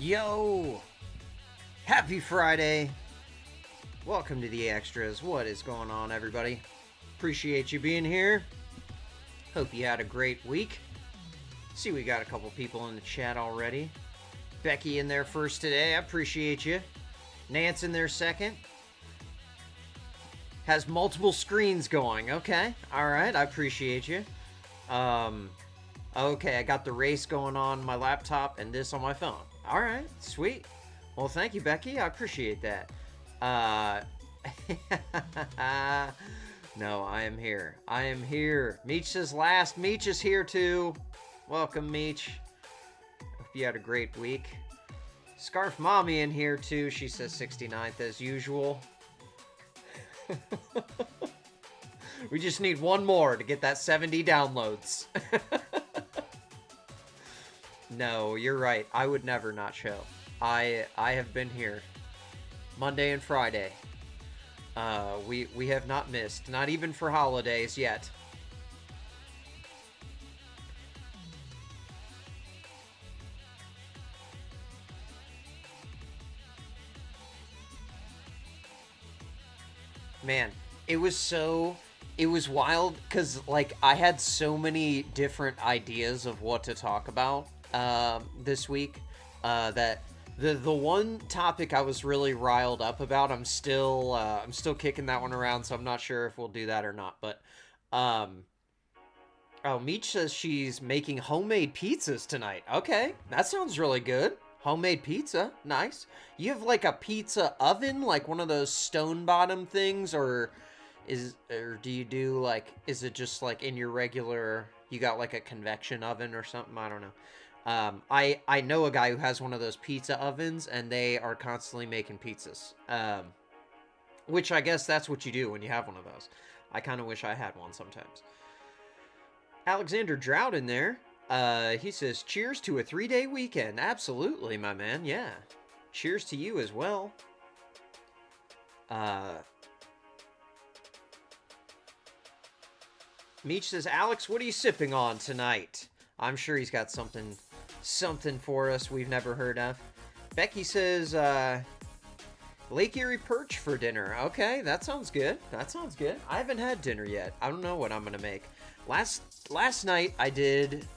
Yo! Happy Friday! Welcome to the Extras. What is going on, everybody? Appreciate you being here. Hope you had a great week. See, we got a couple people in the chat already. Becky in there first today. I appreciate you. Nance in there second. Has multiple screens going. Okay. Alright, I appreciate you. Okay, I got the race going on my laptop and this on my phone. Alright, sweet. Well, thank you, Becky. I appreciate that. No, I am here. I am here. Meech says last. Meech is here too. Welcome, Meech. Hope you had a great week. Scarf Mommy in here too. She says 69th as usual. We just need one more to get that 70 downloads. No, you're right. I would never not show. I have been here Monday and Friday. We have not missed, not even for holidays yet. Man, it was wild because like I had so many different ideas of what to talk about this week that the one topic I was really riled up about, I'm still kicking that one around, so I'm not sure if we'll do that or not. But oh, Meech says she's making homemade pizzas tonight. Okay, that sounds really good. Homemade pizza, nice. You have like a pizza oven, like one of those stone bottom things, or do you do like, is it just like in your regular, you got like a convection oven or something? I don't know. I know a guy who has one of those pizza ovens, and they are constantly making pizzas. Which I guess that's what you do when you have one of those. I kind of wish I had one sometimes. Alexander Drought in there. He says, cheers to a 3-day weekend. Absolutely, my man. Yeah. Cheers to you as well. Meech says, Alex, what are you sipping on tonight? I'm sure he's got something for us we've never heard of. Becky says, Lake Erie perch for dinner. Okay, that sounds good. That sounds good. I haven't had dinner yet. I don't know what I'm gonna make. Last night I did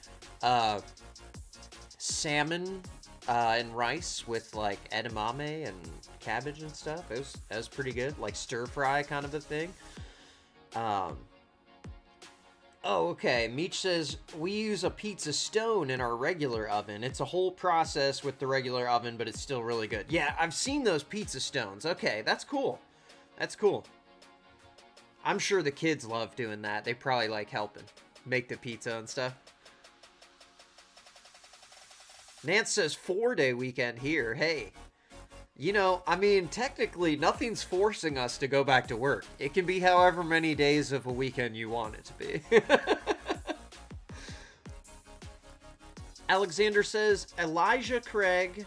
salmon and rice with like edamame and cabbage and stuff. It was pretty good, like stir fry kind of a thing. Oh, okay. Meech says, we use a pizza stone in our regular oven. It's a whole process with the regular oven, but it's still really good. Yeah, I've seen those pizza stones. Okay, that's cool. That's cool. I'm sure the kids love doing that. They probably like helping make the pizza and stuff. Nance says 4-day weekend here. Hey, you know, I mean, technically nothing's forcing us to go back to work. It can be however many days of a weekend you want it to be. Alexander says, Elijah Craig,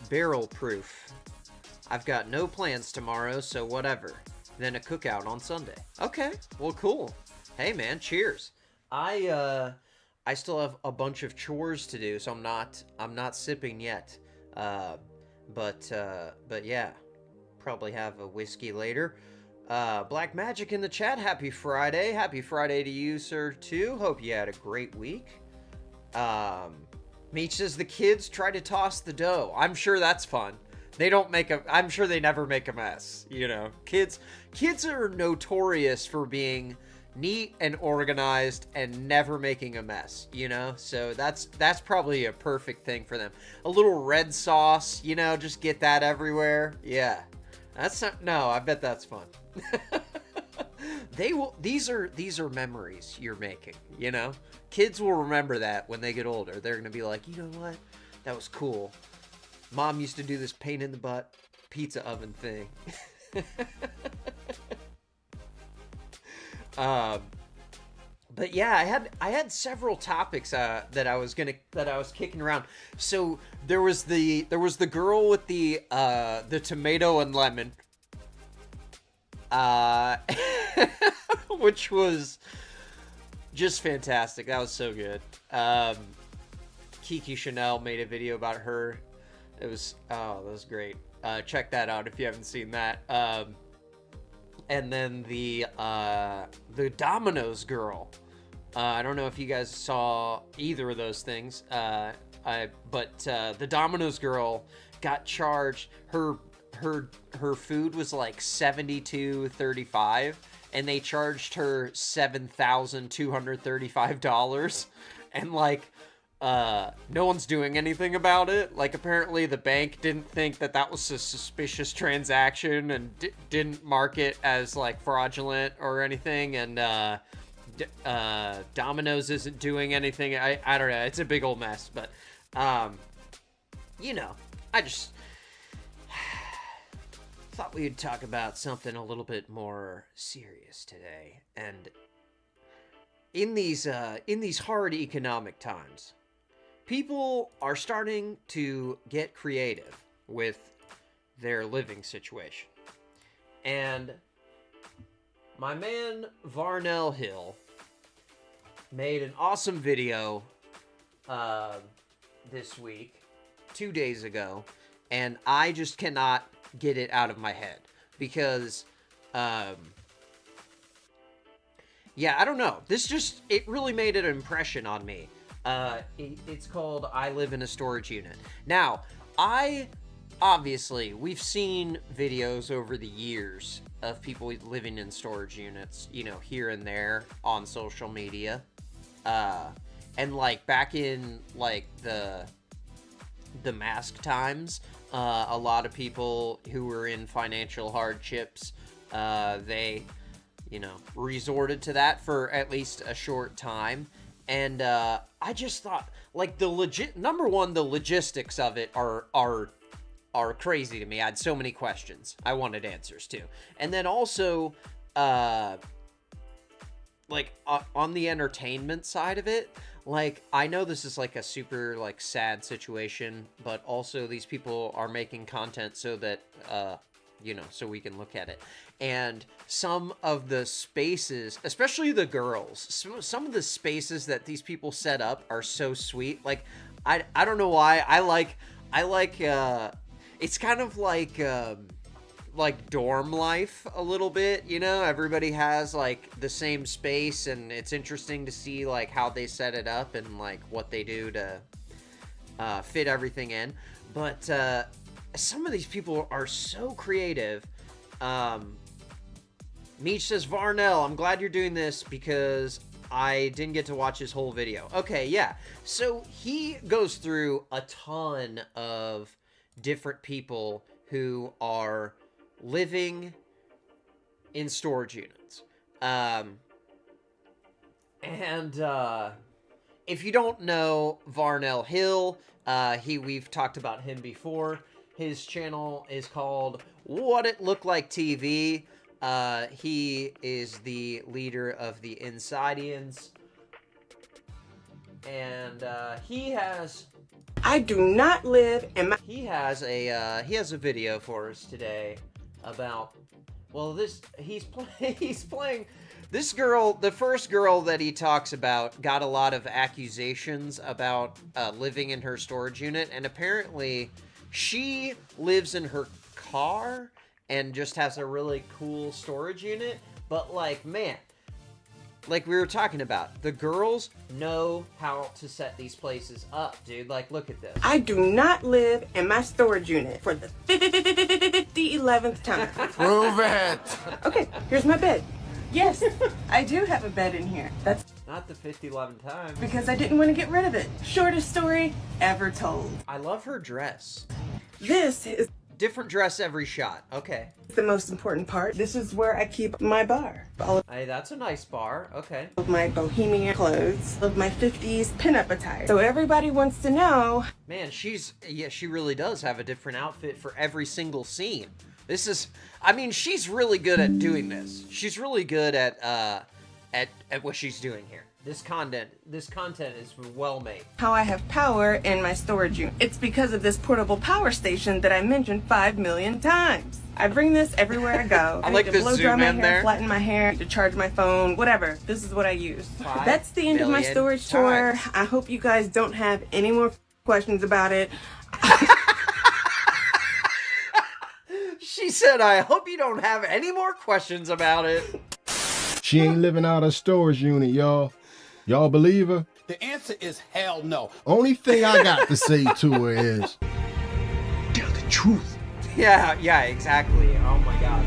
barrel proof. I've got no plans tomorrow, so whatever. Then a cookout on Sunday. Okay, well, cool. Hey, man, cheers. I still have a bunch of chores to do, so I'm not sipping yet. But yeah, probably have a whiskey later. Black Magic in the chat. Happy Friday. Happy Friday to you, sir, too. Hope you had a great week. Meech says the kids try to toss the dough. I'm sure that's fun. I'm sure they never make a mess. You know, kids are notorious for being neat and organized and never making a mess, you know? So that's probably a perfect thing for them. A little red sauce, you know, just get that everywhere. Yeah. I bet that's fun. These are memories you're making, you know? Kids will remember that when they get older. They're going to be like, you know what? That was cool. Mom used to do this pain in the butt pizza oven thing. But yeah, I had several topics that I was kicking around. So there was the girl with the tomato and lemon, which was just fantastic. That was so good. Kiki Chanel made a video about her that was great. Check that out if you haven't seen that. And then the Domino's girl. I don't know if you guys saw either of those things. But the Domino's girl got charged. Her food was like $72.35, and they charged her $7,235, and like no one's doing anything about it. Like, apparently the bank didn't think that was a suspicious transaction and didn't mark it as like fraudulent or anything, and Domino's isn't doing anything. I don't know, it's a big old mess. But you know, I just thought we would talk about something a little bit more serious today. And in these hard economic times, people are starting to get creative with their living situation. And my man Varnell Hill made an awesome video this week, 2 days ago, and I just cannot get it out of my head because yeah, I don't know, it really made an impression on me. It's called I Live in a Storage Unit. Now, we've seen videos over the years of people living in storage units, you know, here and there on social media. And like back in like the mask times, a lot of people who were in financial hardships, they, you know, resorted to that for at least a short time. And I just thought, like, the logistics of it are crazy to me. I had so many questions I wanted answers to. And then also, like, on the entertainment side of it, like, I know this is, like, a super, like, sad situation, but also these people are making content so that, you know, so we can look at it. And some of the spaces, especially the girls, some of the spaces that these people set up are so sweet. Like, I don't know why, I like, it's kind of like dorm life a little bit, you know? Everybody has, like, the same space, and it's interesting to see, like, how they set it up and, like, what they do to fit everything in. But some of these people are so creative. Meech says, Varnell, I'm glad you're doing this because I didn't get to watch his whole video. Okay, yeah. So he goes through a ton of different people who are living in storage units. If you don't know Varnell Hill, we've talked about him before. His channel is called What It Looked Like TV. He is the leader of the Insidians. And he has... I do not live in my... He has a video for us today about... Well, he's playing... This girl, the first girl that he talks about, got a lot of accusations about living in her storage unit, and apparently she lives in her car and just has a really cool storage unit. But, like, man, like we were talking about, the girls know how to set these places up, dude. Like, look at this. I do not live in my storage unit for the 11th time. Prove it! Okay, here's my bed. Yes, I do have a bed in here. That's not the 11th time. Because I didn't want to get rid of it. Shortest story ever told. I love her dress. This is... Different dress every shot. Okay. The most important part. This is where I keep my bar. Hey, that's a nice bar. Okay. Of my bohemian clothes, of my 50s pinup attire. So everybody wants to know. Man, she really does have a different outfit for every single scene. This is, I mean, she's really good at doing this. She's really good at what she's doing here. This content is well made. How I have power in my storage unit. It's because of this portable power station that I mentioned 5 million times. I bring this everywhere I go. I like need to the blow dry zoom my in hair, there. flatten my hair, to charge my phone, whatever. This is what I use. 5 That's the end of my storage tour. times. I hope you guys don't have any more questions about it. She said, I hope you don't have any more questions about it. She ain't living out her storage unit, y'all. Y'all believe her? The answer is hell no. Only thing I got to say to her is, Tell the truth. Yeah, exactly. Oh my gosh.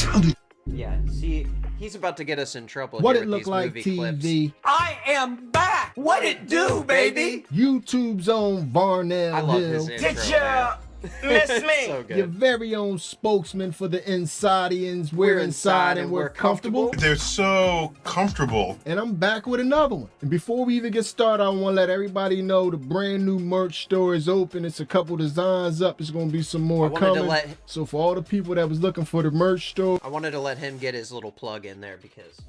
Tell the Yeah, see, he's about to get us in trouble what here it with look these like movie TV. clips. I am back. What it do, baby? YouTube's own Varnell I love Hill. his intro, Did ya miss me? So good. Your very own spokesman for the Insidians. We're inside and we're comfortable. They're so comfortable. And I'm back with another one. And before we even get started, I want to let everybody know the brand new merch store is open. It's a couple designs up. It's going to be some more coming. So for all the people that was looking for the merch store, I wanted to let him get his little plug in there because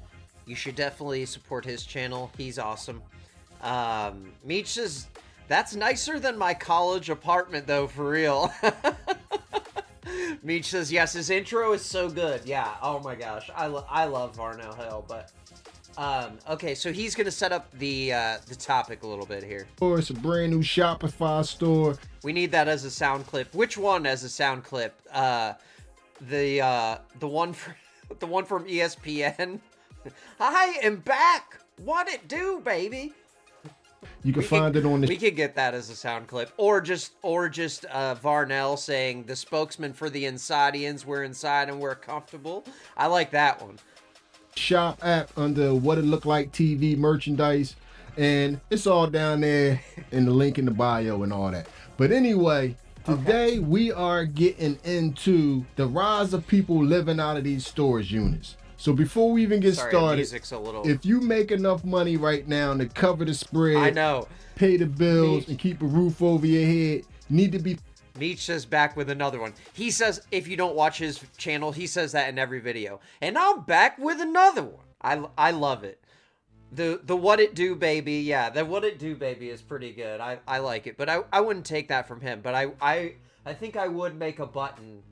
you should definitely support his channel. He's awesome. Meech says, that's nicer than my college apartment though, for real. Meech says, yes, his intro is so good. Yeah, oh my gosh. I love Varnell Hill, but okay, so he's gonna set up the topic a little bit here. it's a brand new Shopify store. We need that as a sound clip. Which one as a sound clip? The one from ESPN. I am back. What it do, baby? You can find it on the We could get that as a sound clip, or just Varnell saying the spokesman for the Insidians. We're inside and we're comfortable. I like that one. shop app under What It Look Like TV merchandise, and it's all down there in the link in the bio and all that. But anyway, today we are getting into the rise of people living out of these storage units. So before we even get Sorry, the started, music's a little... if you make enough money right now to cover the spread, I know, pay the bills, Meech. and keep a roof over your head, need to be... Meech says back with another one. He says, if you don't watch his channel, he says that in every video. And I'm back with another one. I love it. The what it do, baby. Yeah, the what it do, baby is pretty good. I like it. But I wouldn't take that from him. But I think I would make a button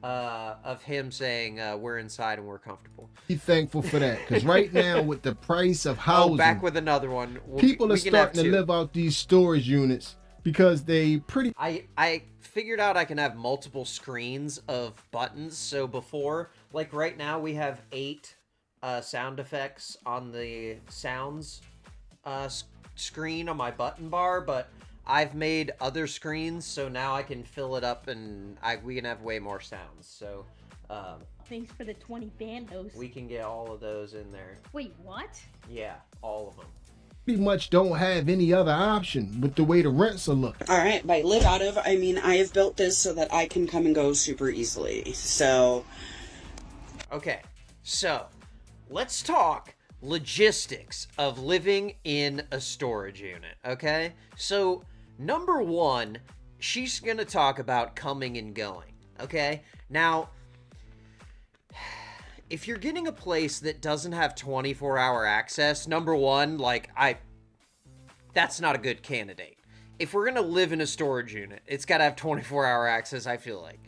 of him saying we're inside and we're comfortable. Be thankful for that, because right now with the price of housing, Back with another one. people are starting to live out these storage units because they pretty... I figured out I can have multiple screens of buttons. So before, like right now, we have 8 sound effects on the sounds screen on my button bar, but I've made other screens, so now I can fill it up and we can have way more sounds. So Thanks for the 20 bandos. we can get all of those in there. Wait, what? Yeah, all of them. pretty much don't have any other option with the way the rents are looking. All right, by live out of, I mean I have built this so that I can come and go super easily. So, Okay, so let's talk logistics of living in a storage unit, okay? So, number one, she's gonna talk about coming and going, okay? Now, if you're getting a place that doesn't have 24-hour access, number one, that's not a good candidate. If we're gonna live in a storage unit, it's gotta have 24-hour access, I feel like.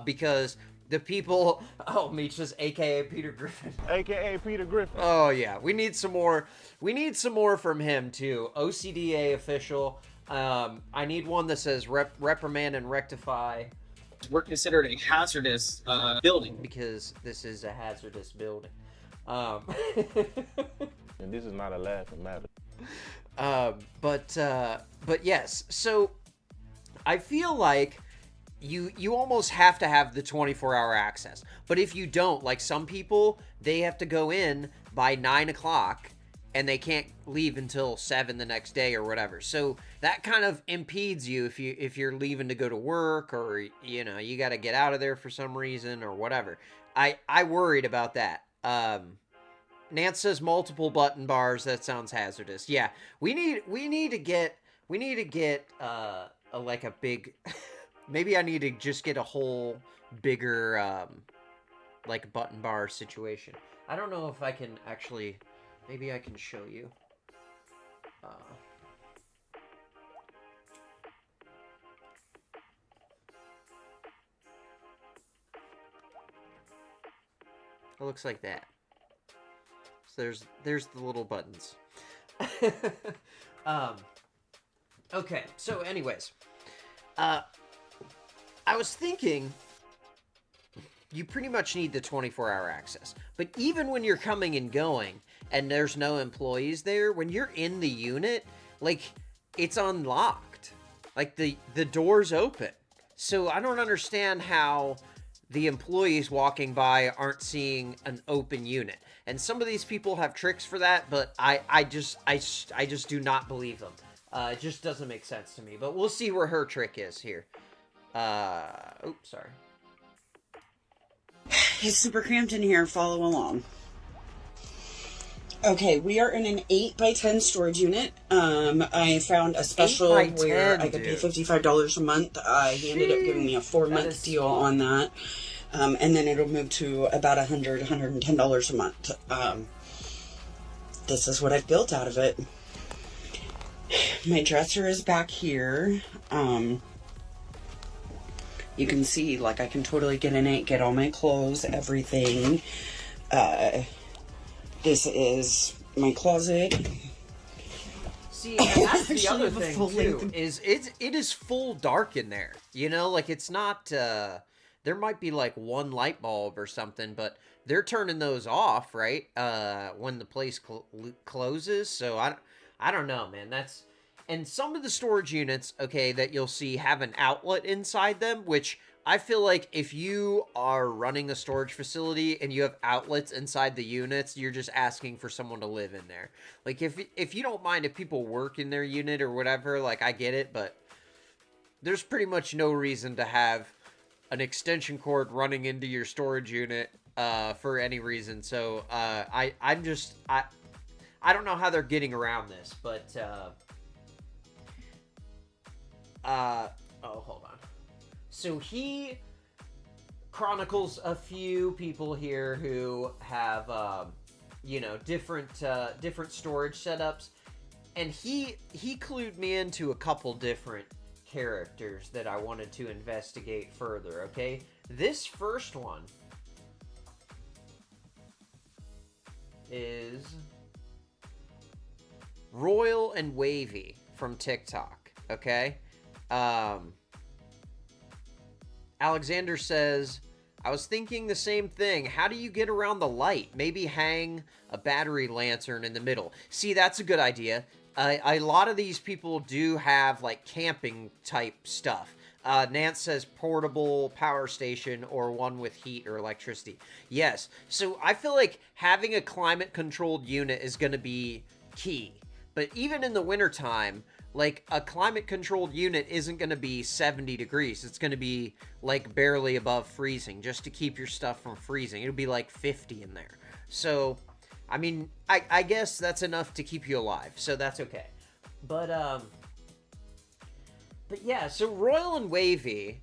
Because the people... Oh, Meech says, a.k.a. Peter Griffin. AKA Peter Griffin. Oh, yeah. We need some more. We need some more from him, too. OCDA official. I need one that says reprimand and rectify. We're considered a hazardous building. Because this is a hazardous building. And this is not a laughing matter. But yes. So I feel like you almost have to have the 24-hour access. But if you don't, like some people, they have to go in by 9 o'clock and they can't leave until 7 the next day or whatever. So that kind of impedes you if you're leaving to go to work, or you know, you got to get out of there for some reason or whatever. I worried about that. Nance says multiple button bars. That sounds hazardous. Yeah, we need to get like a big. Maybe I need to just get a whole bigger like button bar situation. I don't know if I can actually. Maybe I can show you. It looks like that. So there's the little buttons. Okay, so anyways, I was thinking you pretty much need the 24-hour access. But even when you're coming and going and there's no employees there, when you're in the unit, like, it's unlocked. Like, the door's open. So I don't understand how the employees walking by aren't seeing an open unit. And some of these people have tricks for that, but I just do not believe them. It just doesn't make sense to me. But we'll see where her trick is here. Oops, sorry. It's super cramped in here. Follow along. Okay, we are in an 8x10 storage unit. I found a special 8x10, where I could pay $55 a month. He ended up giving me a 4-month deal on that. And then it'll move to about $110 a month. This is what I've built out of it. My dresser is back here. You can see, like, I can totally get in it, get all my clothes, everything. This is my closet. See, and that's the other thing, too, is it is full dark in there. You know, like, it's not, there might be, like, one light bulb or something, but they're turning those off, right, when the place closes, so I don't know, man, that's... And some of the storage units, okay, that you'll see have an outlet inside them, which I feel like if you are running a storage facility and you have outlets inside the units, you're just asking for someone to live in there. Like, if you don't mind if people work in their unit or whatever, like, I get it, but there's pretty much no reason to have an extension cord running into your storage unit for any reason. So, I don't know how they're getting around this, but... oh, hold on. So he chronicles a few people here who have, you know, different storage setups, and he clued me into a couple different characters that I wanted to investigate further, okay? This first one is Royal and Wavy from TikTok, okay? Alexander says, I was thinking the same thing. How do you get around the light? Maybe hang a battery lantern in the middle. See, that's a good idea. A lot of these people do have, like, camping type stuff. Nance says portable power station or one with heat or electricity. Yes. So I feel like having a climate controlled unit is going to be key. But even in the wintertime, like, a climate-controlled unit isn't going to be 70 degrees. It's going to be, like, barely above freezing, just to keep your stuff from freezing. It'll be, like, 50 in there. So, I mean, I guess that's enough to keep you alive, so that's okay. But yeah, so Royal and Wavy,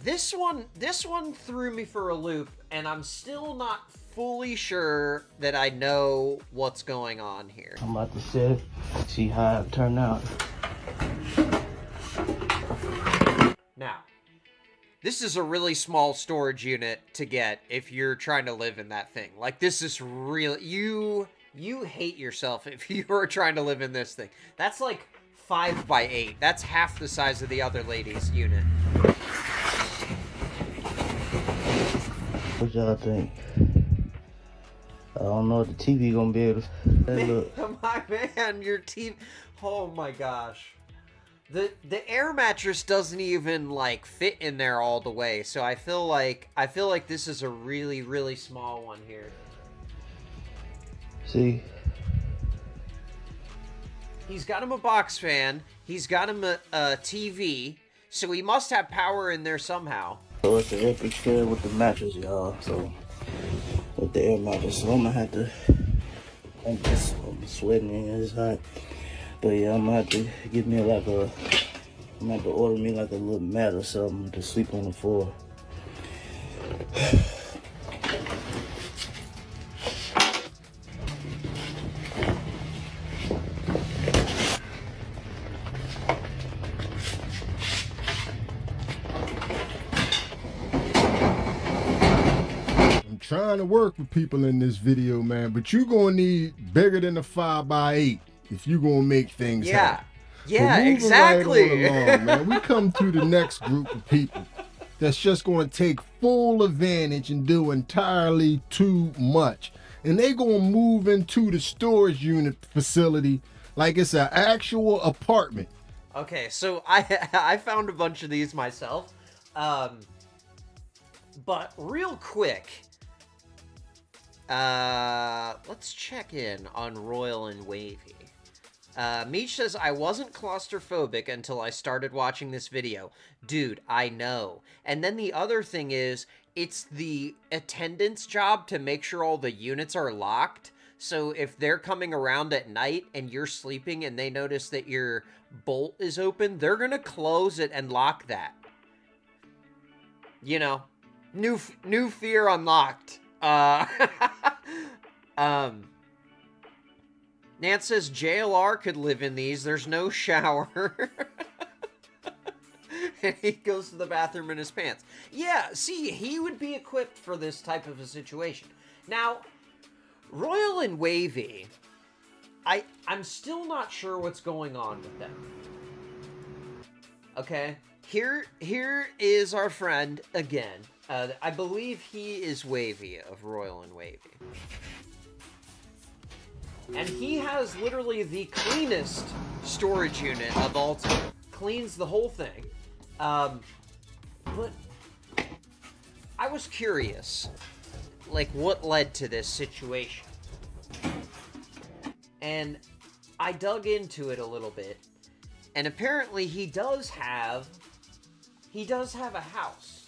this one threw me for a loop, and I'm still not fully sure that I know what's going on here. I'm about to set it, see how it turned out. Now, this is a really small storage unit to get if you're trying to live in that thing. Like, this is really... You hate yourself if you are trying to live in this thing. That's like 5x8. That's half the size of the other lady's unit. What y'all think? I don't know if the TV gonna be able to look. My man, your TV... Oh my gosh. The air mattress doesn't even, like, fit in there all the way, so I feel like this is a really, really small one here. See? He's got him a box fan, he's got him a TV, so he must have power in there somehow. So it's the epic fail with the mattress, y'all, so... With the air mattress, so I'm gonna have to... I'm sweating in here, it's hot. But yeah, I'm gonna have to get me like a... I'm gonna have to order me like a little mat or something to sleep on the floor. Trying to work with people in this video, man, but you gonna need bigger than a 5x8 if you gonna make things happen. Yeah, exactly. Right on along, man. We come to the next group of people. that's just going to take full advantage and do entirely too much. And they going to move into the storage unit facility like it's an actual apartment. Okay, so I found a bunch of these myself. But real quick, let's check in on Royal and Wavy. Meech says, I wasn't claustrophobic until I started watching this video. Dude, I know. And then the other thing is, it's the attendant's job to make sure all the units are locked. So if they're coming around at night and you're sleeping and they notice that your bolt is open, they're gonna close it and lock that. You know, new fear unlocked. Nance says JLR could live in these. There's no shower. And he goes to the bathroom in his pants. Yeah, see, he would be equipped for this type of a situation. Now, Royal and Wavy, I'm still not sure what's going on with them. Okay, here is our friend again. I believe he is Wavy of Royal and Wavy. And he has literally the cleanest storage unit of all time. Cleans the whole thing. But I was curious, like, what led to this situation? And I dug into it a little bit. And apparently he does have a house.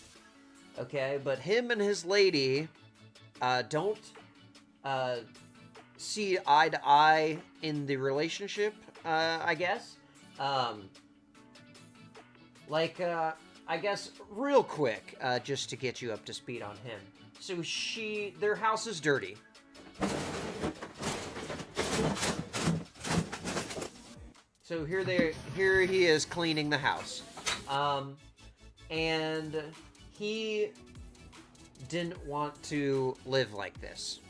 Okay, but him and his lady don't see eye to eye in the relationship, I guess. I guess real quick, just to get you up to speed on him. So their house is dirty. So here he is cleaning the house. And he didn't want to live like this.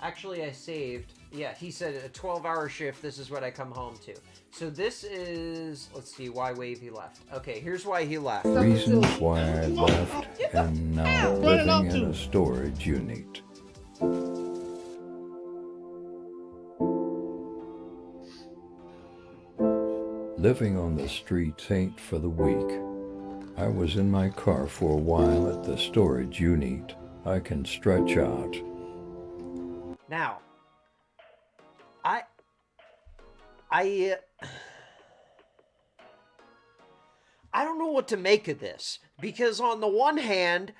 Actually, I saved. Yeah, he said a 12-hour shift, this is what I come home to. So this is, let's see, why Wavy left. Okay, here's why he left. Reasons why I left and now living in a storage unit. Living on the streets ain't for the weak. I was in my car for a while at the storage unit. I can stretch out. Now, I don't know what to make of this, because on the one hand,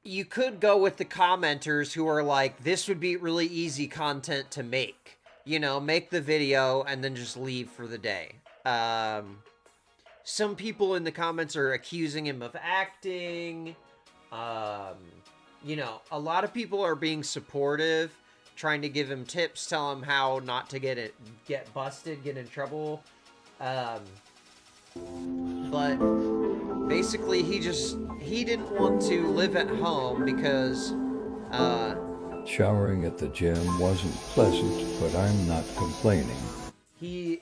you could go with the commenters who are like, this would be really easy content to make. You know, make the video and then just leave for the day. Some people in the comments are accusing him of acting. You know, a lot of people are being supportive, trying to give him tips, tell him how not to get busted, get in trouble. But basically he didn't want to live at home because, showering at the gym wasn't pleasant, but I'm not complaining. He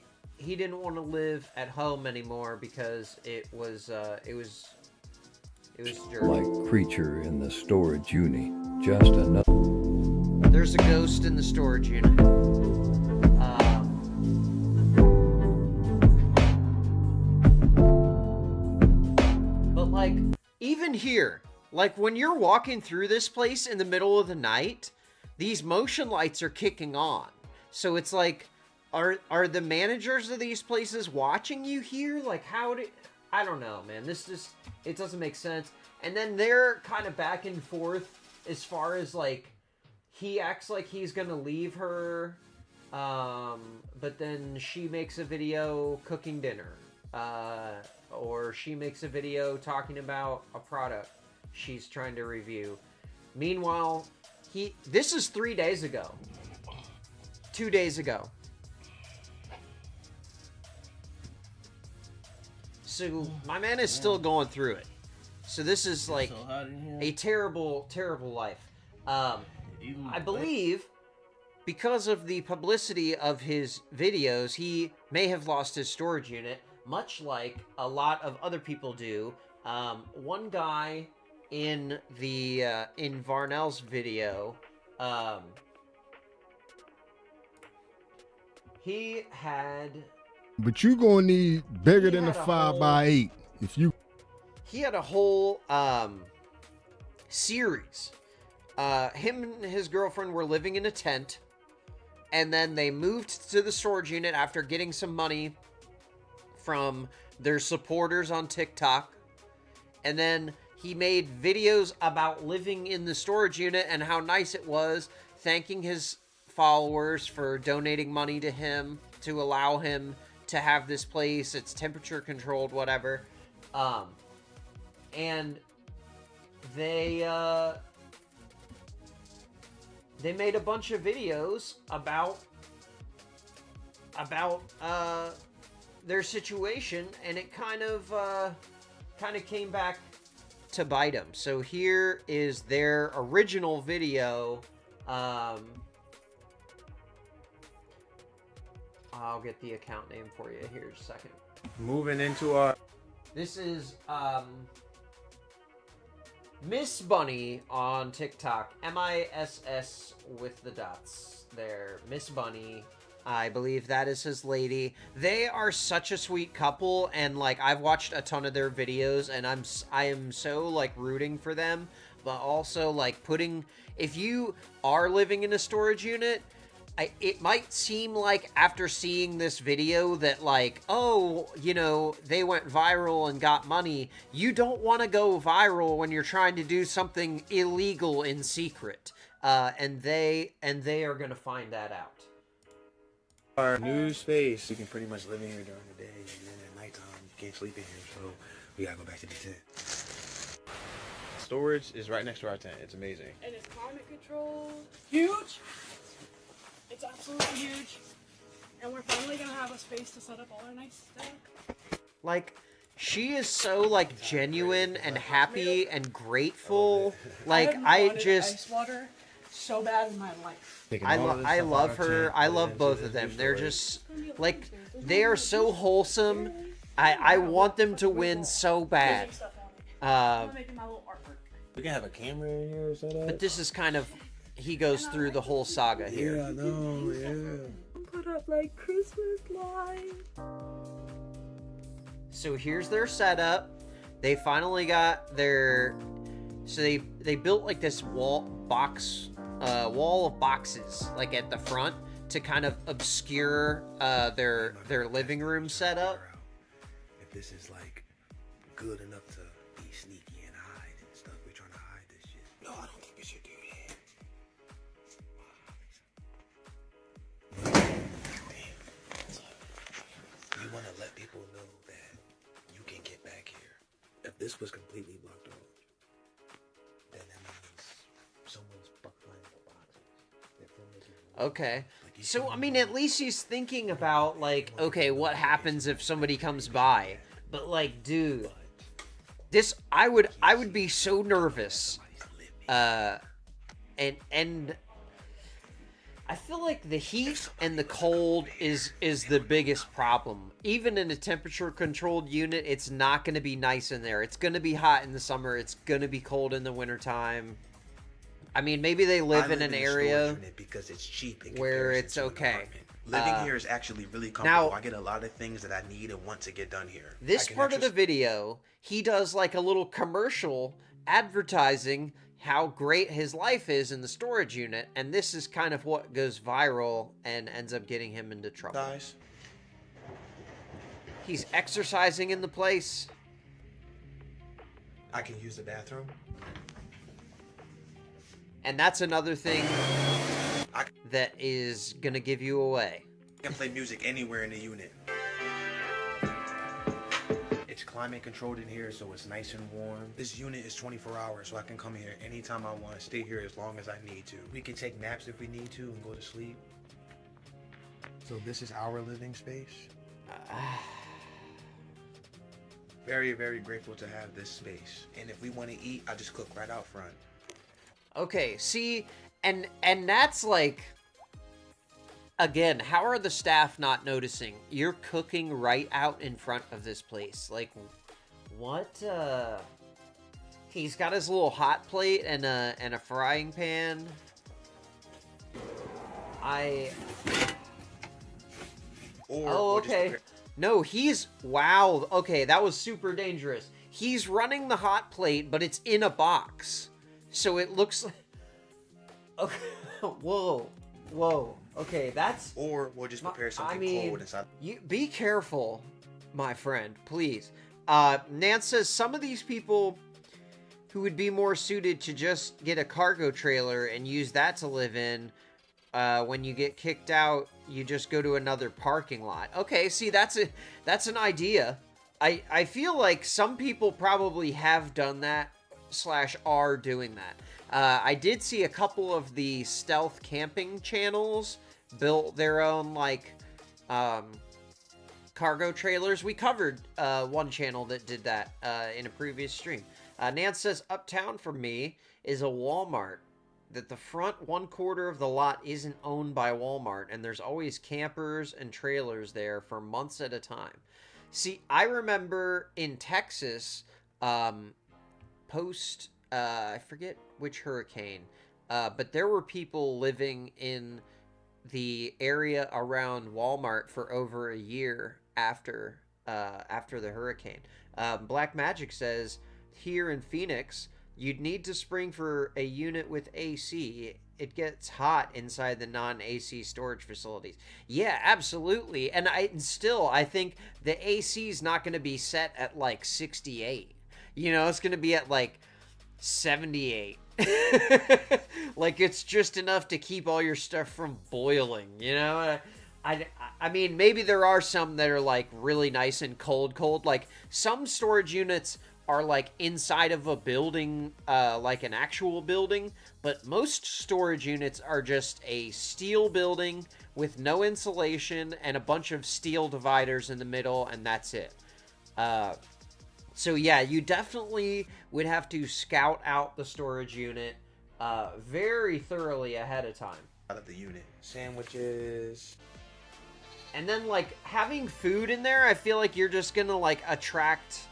didn't want to live at home anymore because it was dirty. Like creature in the storage unit, just another. There's a ghost in the storage unit. But like, even here, like when you're walking through this place in the middle of the night, these motion lights are kicking on. So it's like, are the managers of these places watching you here? Like, I don't know, man. It doesn't make sense. And then they're kind of back and forth as far as like, he acts like he's gonna leave her, but then she makes a video cooking dinner, or she makes a video talking about a product she's trying to review. Meanwhile, this is 3 days ago. 2 days ago. So my man is still going through it. So this is like a terrible, terrible life. I believe because of the publicity of his videos, he may have lost his storage unit. much like a lot of other people do. One guy in the in Varnell's video, he had. But you gonna need bigger than a had a 5x8 if you. He had a whole series. Him and his girlfriend were living in a tent, and then they moved to the storage unit after getting some money from their supporters on TikTok. And then he made videos about living in the storage unit and how nice it was, thanking his followers for donating money to him to allow him to have this place. It's temperature controlled, whatever. And they made a bunch of videos about their situation, and it kind of came back to bite them. So here is their original video. I'll get the account name for you here in a second. Moving into our... This is Miss Bunny on TikTok. MISS with the dots there. Miss Bunny. I believe that is his lady. They are such a sweet couple, and like I've watched a ton of their videos, and I am so like rooting for them, but also like if you are living in a storage unit, it might seem like after seeing this video that like, oh, you know, they went viral and got money. You don't want to go viral when you're trying to do something illegal in secret, and they are gonna find that out. Our new space. You can pretty much live in here during the day, and then at nighttime you can't sleep in here, so we gotta go back to the tent. Storage is right next to our tent. It's amazing. And it's climate control. Huge. It's absolutely huge. And we're finally gonna have a space to set up all our nice stuff. Like, she is so like genuine and happy and grateful. Like I just ice water so bad in my life. I love her. I love both of them. They're just like, they are so wholesome. I want them to win so bad. I'm making my little artwork. We can have a camera in here set up. But this is kind of, he goes through the whole saga here. Yeah, I know, yeah. Put up like Christmas lights. So here's their setup. They finally got their, so they built like this wall of boxes like at the front to kind of obscure their living room setup. If this is like good enough to be sneaky and hide and stuff, we're trying to hide this shit. No, I don't think we should do that. We want to let people know that you can get back here. If this was completely blocked off, then that means someone's behind the boxes. Okay. So, I mean, at least he's thinking about, like, okay, what happens if somebody comes by? But, like, dude, this, I would be so nervous. And I feel like the heat and the cold is the biggest problem. Even in a temperature-controlled unit, it's not going to be nice in there. It's going to be hot in the summer. It's going to be cold in the wintertime. I mean, maybe they live in an area because it's cheap where it's okay. Living here is actually really comfortable. I get a lot of things that I need and want to get done here. This part of the video, he does like a little commercial advertising how great his life is in the storage unit, and this is kind of what goes viral and ends up getting him into trouble. Guys. He's exercising in the place. I can use the bathroom. And that's another thing that is gonna give you away. I can play music anywhere in the unit. It's climate controlled in here, so it's nice and warm. This unit is 24 hours, so I can come here anytime I want to, stay here as long as I need to. We can take naps if we need to and go to sleep. So this is our living space. Very, very grateful to have this space. And if we want to eat, I just cook right out front. Okay, see, and that's like, again, how are the staff not noticing? You're cooking right out in front of this place. Like, what? He's got his little hot plate and a frying pan. Oh, okay. No, he's... Wow. Okay, that was super dangerous. He's running the hot plate, but it's in a box. So it looks like... Okay. Whoa. Whoa. Okay, that's... Or we'll just prepare something cold inside. You be careful, my friend, please. Nance says some of these people who would be more suited to just get a cargo trailer and use that to live in, when you get kicked out, you just go to another parking lot. Okay, see, that's an idea. I feel like some people probably have done that / are doing that. I did see a couple of the stealth camping channels built their own, like, cargo trailers. We covered one channel that did that in a previous stream. Nance says, uptown for me is a Walmart. That the front 1/4 of the lot isn't owned by Walmart, and there's always campers and trailers there for months at a time. See, I remember in Texas, post, I forget which hurricane, but there were people living in the area around Walmart for over a year after the hurricane. Black Magic says, here in Phoenix, you'd need to spring for a unit with AC. It gets hot inside the non-AC storage facilities. Yeah, absolutely. And I think the AC is not going to be set at like 68. You know, it's going to be at like 78. Like, it's just enough to keep all your stuff from boiling, you know? I mean, maybe there are some that are like really nice and cold. Like, some storage units are like inside of a building, like an actual building, but most storage units are just a steel building with no insulation and a bunch of steel dividers in the middle, and that's it. So yeah, you definitely would have to scout out the storage unit very thoroughly ahead of time. Out of the unit, sandwiches. And then, like, having food in there, I feel like you're just gonna, like, attract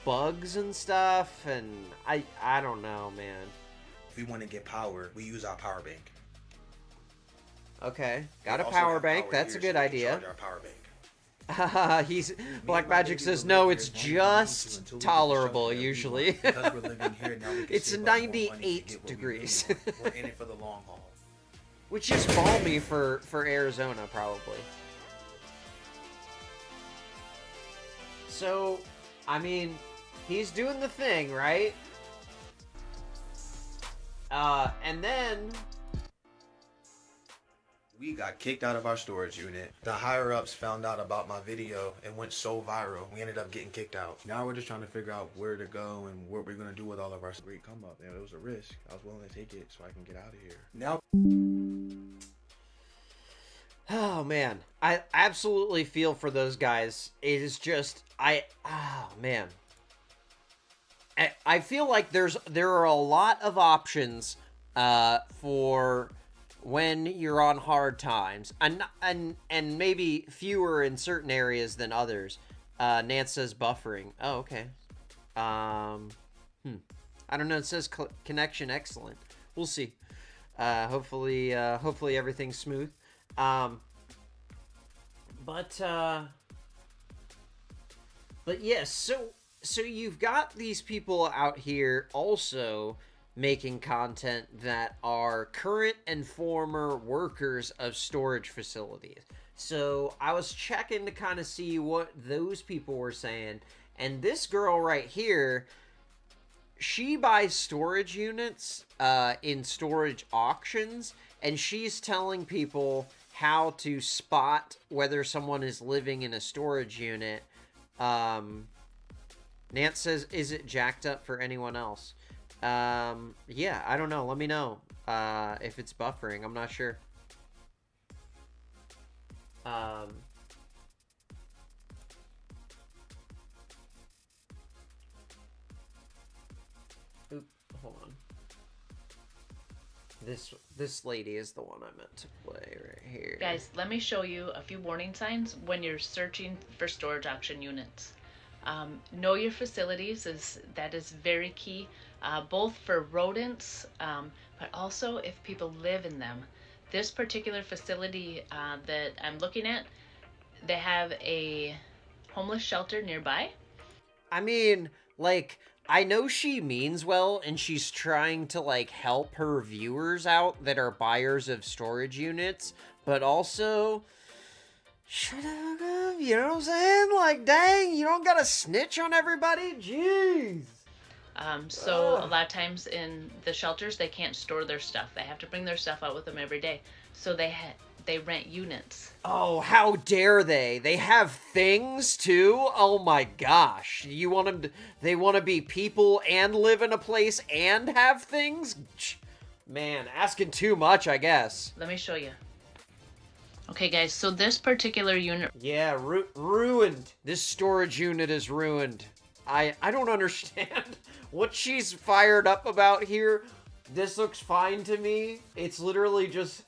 bugs and stuff, and I don't know, man. If we want to get power, we use our power bank. Okay, got a power bank. That's a good idea. Our power bank. Black Magic says no, it's just tolerable usually. Because we're living here now, we can It's 98 degrees. We're in it for the long haul. Which is balmy for Arizona, probably. So, I mean, he's doing the thing, right? And then we got kicked out of our storage unit. The higher-ups found out about my video and went so viral, we ended up getting kicked out. Now we're just trying to figure out where to go and what we're gonna do with all of our great come up. And it was a risk. I was willing to take it so I can get out of here. Now. Oh man, I absolutely feel for those guys. It is just, oh man. I feel like there are a lot of options for when you're on hard times, and maybe fewer in certain areas than others. Nance says buffering. Oh, okay. I don't know. It says connection excellent. We'll see. Hopefully everything's smooth. But yes, so you've got these people out here also making content that are current and former workers of storage facilities. So I was checking to kind of see what those people were saying, and this girl right here, she buys storage units in storage auctions, and she's telling people how to spot whether someone is living in a storage unit. Nance says, is it jacked up for anyone else? Yeah, I don't know. Let me know if it's buffering. I'm not sure. Oop, hold on. This lady is the one I meant to play right here. Guys, let me show you a few warning signs when you're searching for storage auction units. Know your facilities that is very key, both for rodents, but also if people live in them. This particular facility that I'm looking at, they have a homeless shelter nearby. I mean, like, I know she means well, and she's trying to, like, help her viewers out that are buyers of storage units, but also, shut up, you know what I'm saying? Like, dang, you don't gotta snitch on everybody? Jeez! So a lot of times in the shelters, they can't store their stuff. They have to bring their stuff out with them every day. So they rent units. Oh, how dare they? They have things too? Oh my gosh. You want them to, they want to be people and live in a place and have things? Man, asking too much, I guess. Let me show you. Okay, guys, so this particular unit... Yeah, ruined. This storage unit is ruined. I don't understand what she's fired up about here. This looks fine to me. It's literally just...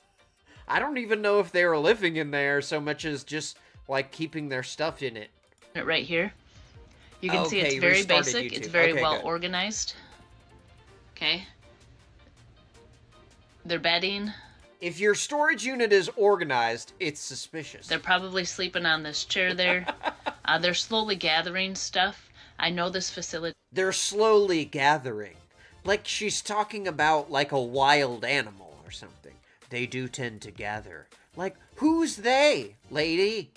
I don't even know if they were living in there so much as just, like, keeping their stuff in it. Right here. You can see it's very basic. YouTube. It's very Okay, well good. organized. Okay. Their bedding. If your storage unit is organized, it's suspicious. They're probably sleeping on this chair there. They're slowly gathering stuff. I know this facility... They're slowly gathering. Like she's talking about, like, a wild animal or something. They do tend to gather. Like, who's they, lady?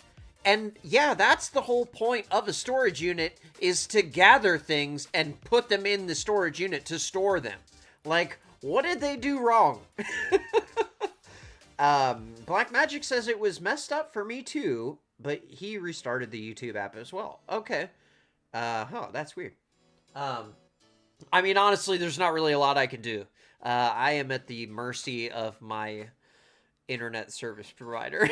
And yeah, that's the whole point of a storage unit, is to gather things and put them in the storage unit to store them. Like, what did they do wrong? Black Magic says it was messed up for me too, but he restarted the YouTube app as well. Okay. That's weird. I mean, honestly, there's not really a lot I can do. I am at the mercy of my internet service provider.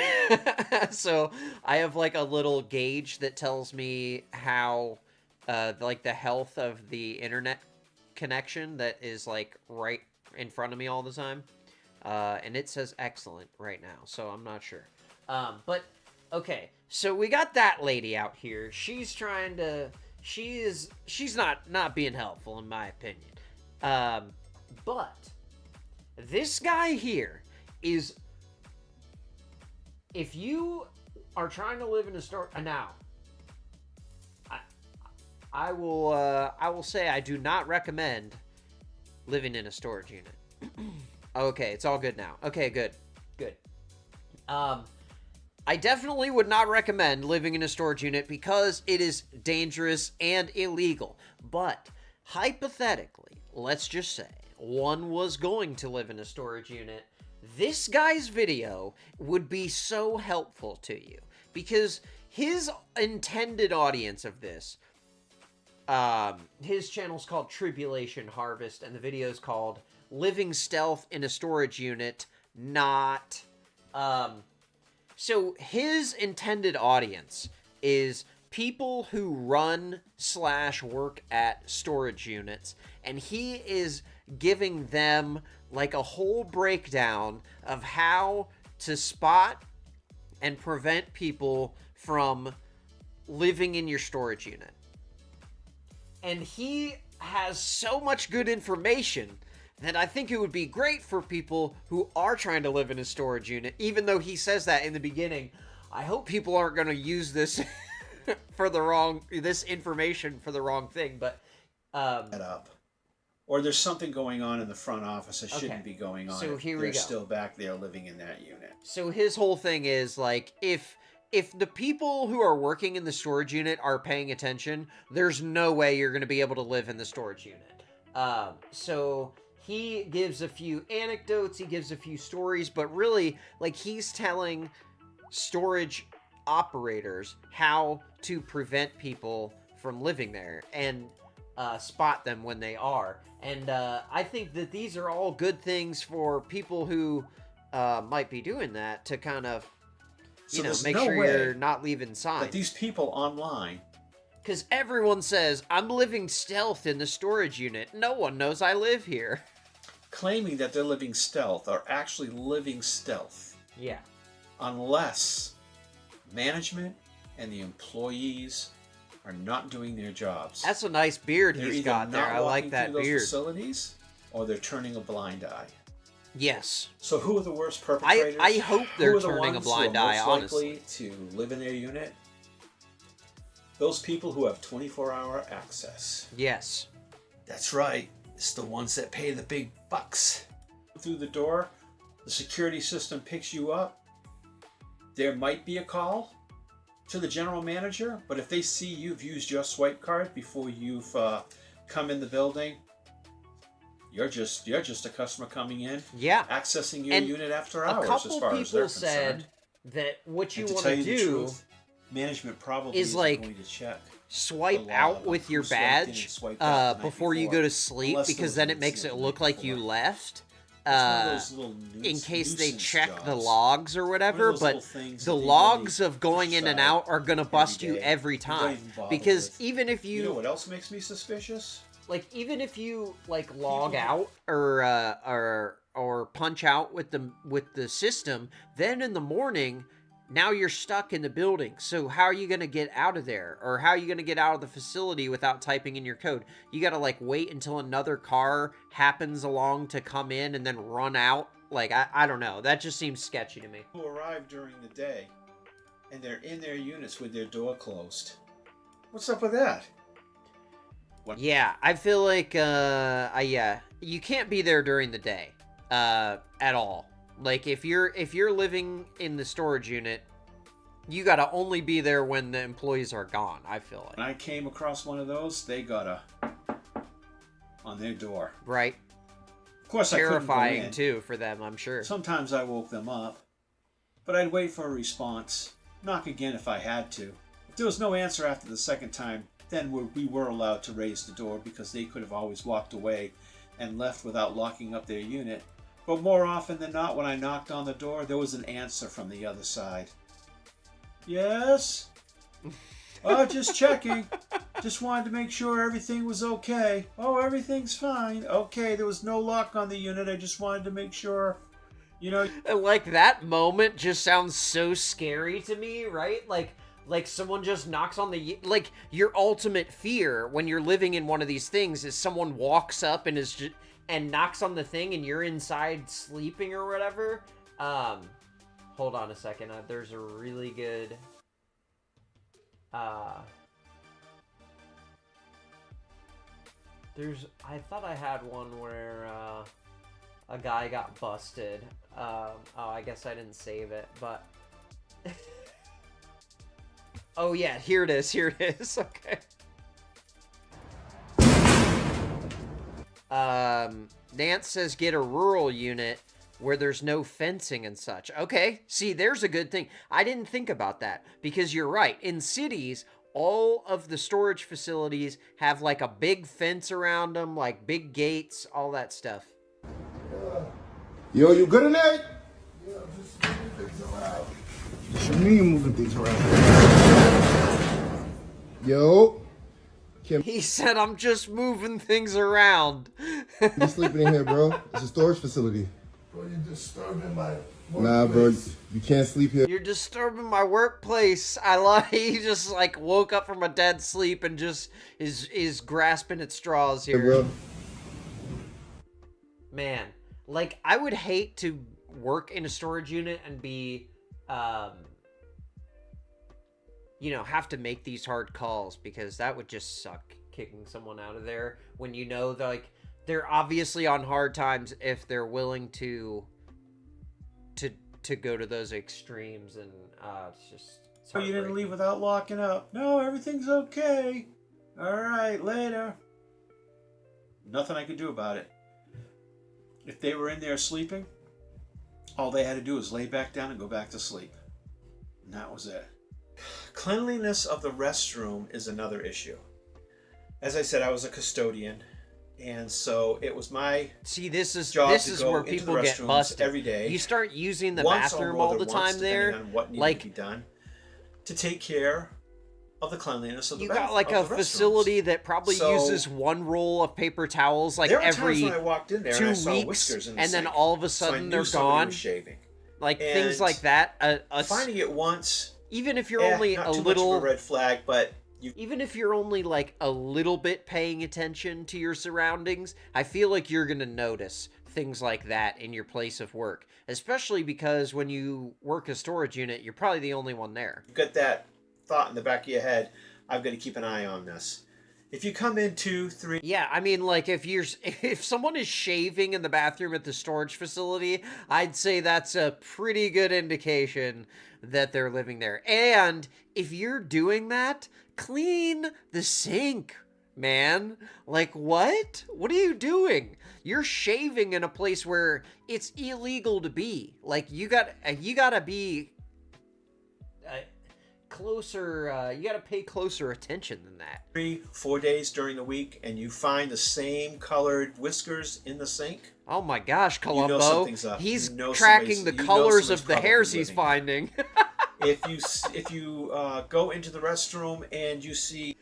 So I have like a little gauge that tells me how, like the health of the internet connection that is like right in front of me all the time. And it says excellent right now, so I'm not sure. But okay, so we got that lady out here. She's trying to, she's not being helpful in my opinion. But this guy here is, if you are trying to live in a store now, I will say I do not recommend living in a storage unit. Okay, it's all good now. Okay, good. I definitely would not recommend living in a storage unit because it is dangerous and illegal. But hypothetically, let's just say one was going to live in a storage unit. This guy's video would be so helpful to you because his intended audience of this, his channel's called Tribulation Harvest, and the video's called Living Stealth in a Storage Unit, not... So his intended audience is people who run / work at storage units, and he is giving them like a whole breakdown of how to spot and prevent people from living in your storage unit. And he has so much good information that I think it would be great for people who are trying to live in a storage unit, even though he says that in the beginning. I hope people aren't going to use this for the wrong, this information for the wrong thing, but... Or there's something going on in the front office that shouldn't be going on. So here we they're go. Still back there living in that unit. So his whole thing is, like, if the people who are working in the storage unit are paying attention, there's no way you're going to be able to live in the storage unit. So he gives a few anecdotes, he gives a few stories, but really, like, he's telling storage operators how to prevent people from living there and spot them when they are. And I think that these are all good things for people who might be doing that to kind of, you know, make sure you're not leaving signs. But these people online... Because everyone says, I'm living stealth in the storage unit. No one knows I live here. claiming that they're living stealth are actually living stealth. Yeah. Unless management and the employees are not doing their jobs. That's a nice beard They're he's either got there. not I like walking that through those beard. facilities, or they're turning a blind eye. Yes. So who are the worst perpetrators? I hope they're Who are the turning a ones blind who are eye, most honestly. likely to live in their unit? Those people who have 24-hour access. Yes. That's right. It's the ones that pay the big bucks. Through the door, the security system picks you up. There might be a call to the general manager, but if they see you've used your swipe card before you've come in the building, you're just a customer coming in, yeah, accessing your and unit after a hours. couple As far as they're people said concerned. that what you And to want tell to you the do truth, management probably is isn't like going to check swipe the log out of with who your swiped in and badge swiped out the night before you before, go to sleep, unless there because was then an it makes it incident look the like night you before. left. It's one of those little In case they nuisance check the jobs. logs or whatever, those but little things the that they logs really of going in and push out are gonna bust you day. every You don't time. even bother Because with. even if You know what else makes me suspicious? like even if you like log out or punch out with the system, then in the morning now you're stuck in the building. So how are you going to get out of there? Or how are you going to get out of the facility without typing in your code? You got to like wait until another car happens along to come in and then run out. Like I don't know. That just seems sketchy to me. Who arrive during the day and they're in their units with their door closed. What's up with that? Yeah, I feel like yeah, you can't be there during the day at all. Like if you're living in the storage unit, you got to only be there when the employees are gone, I feel like. When I came across one of those, they got a on their door. Right. Of course, terrifying I couldn't go in. too for them, I'm sure. Sometimes I woke them up, but I'd wait for a response. Knock again if I had to. If there was no answer after the second time, then we were allowed to raise the door because they could have always walked away and left without locking up their unit. But more often than not, when I knocked on the door, there was an answer from the other side. Yes? Oh, just checking. Just wanted to make sure everything was okay. Oh, everything's fine. Okay, there was no lock on the unit. I just wanted to make sure, you know. Like that moment just sounds so scary to me, right? Like someone just knocks on the, like your ultimate fear when you're living in one of these things is someone walks up and and knocks on the thing and you're inside sleeping or whatever. Hold on a second. There's a really good, I thought I had one where, a guy got busted. Oh, I guess I didn't save it, but oh yeah, here it is. Okay. Nance says get a rural unit where there's no fencing and such. Okay, see, there's a good thing. I didn't think about that because you're right. In cities, all of the storage facilities have like a big fence around them, like big gates, all that stuff. Yo, you good in there? Yeah, I'm just moving things around. What you mean moving things around? Yo. He said, I'm just moving things around. You sleeping in here, bro? It's a storage facility. Bro, you're disturbing my workplace. Nah, bro, you can't sleep here. You're disturbing my workplace. He just like woke up from a dead sleep and just is grasping at straws here. Hey, bro. Man, like I would hate to work in a storage unit and be, you know, have to make these hard calls because that would just suck, kicking someone out of there when you know that, like, they're obviously on hard times if they're willing to go to those extremes, and it's just Oh, you didn't leave without locking up. No, everything's okay. All right, later. Nothing I could do about it. If they were in there sleeping, all they had to do was lay back down and go back to sleep. And that was it. Cleanliness of the restroom is another issue. As I said, I was a custodian, and so it was my this is go where into people the get restrooms busted every day. You start using the Once or bathroom more all than the once, time depending there, on what needed like to be done, to take care of the cleanliness of the You bath, got like of a the restrooms. facility that probably So, uses one roll of paper towels like there were every times when I walked in there 2 and I saw weeks, whiskers in the and then sink. all of a So I sudden knew they're somebody gone. was shaving. Like And things like that. finding it once, even if you're only not a too little much of a red flag, but even if you're only like a little bit paying attention to your surroundings, I feel like you're gonna notice things like that in your place of work, especially because when you work a storage unit, you're probably the only one there. you've got that thought in the back of your head, I've got to keep an eye on this. If you come in 2, 3... Yeah, I mean, like, if someone is shaving in the bathroom at the storage facility, I'd say that's a pretty good indication that they're living there. And if you're doing that, clean the sink, man. Like, what? What are you doing? You're shaving in a place where it's illegal to be. Like, you gotta be closer, you gotta pay closer attention than that. 3, 4 days during the week, and you find the same colored whiskers in the sink. Oh my gosh, Columbo. You know something's up. He's You know tracking the colors of somebody's the hairs probably he's living finding. If you go into the restroom and you see...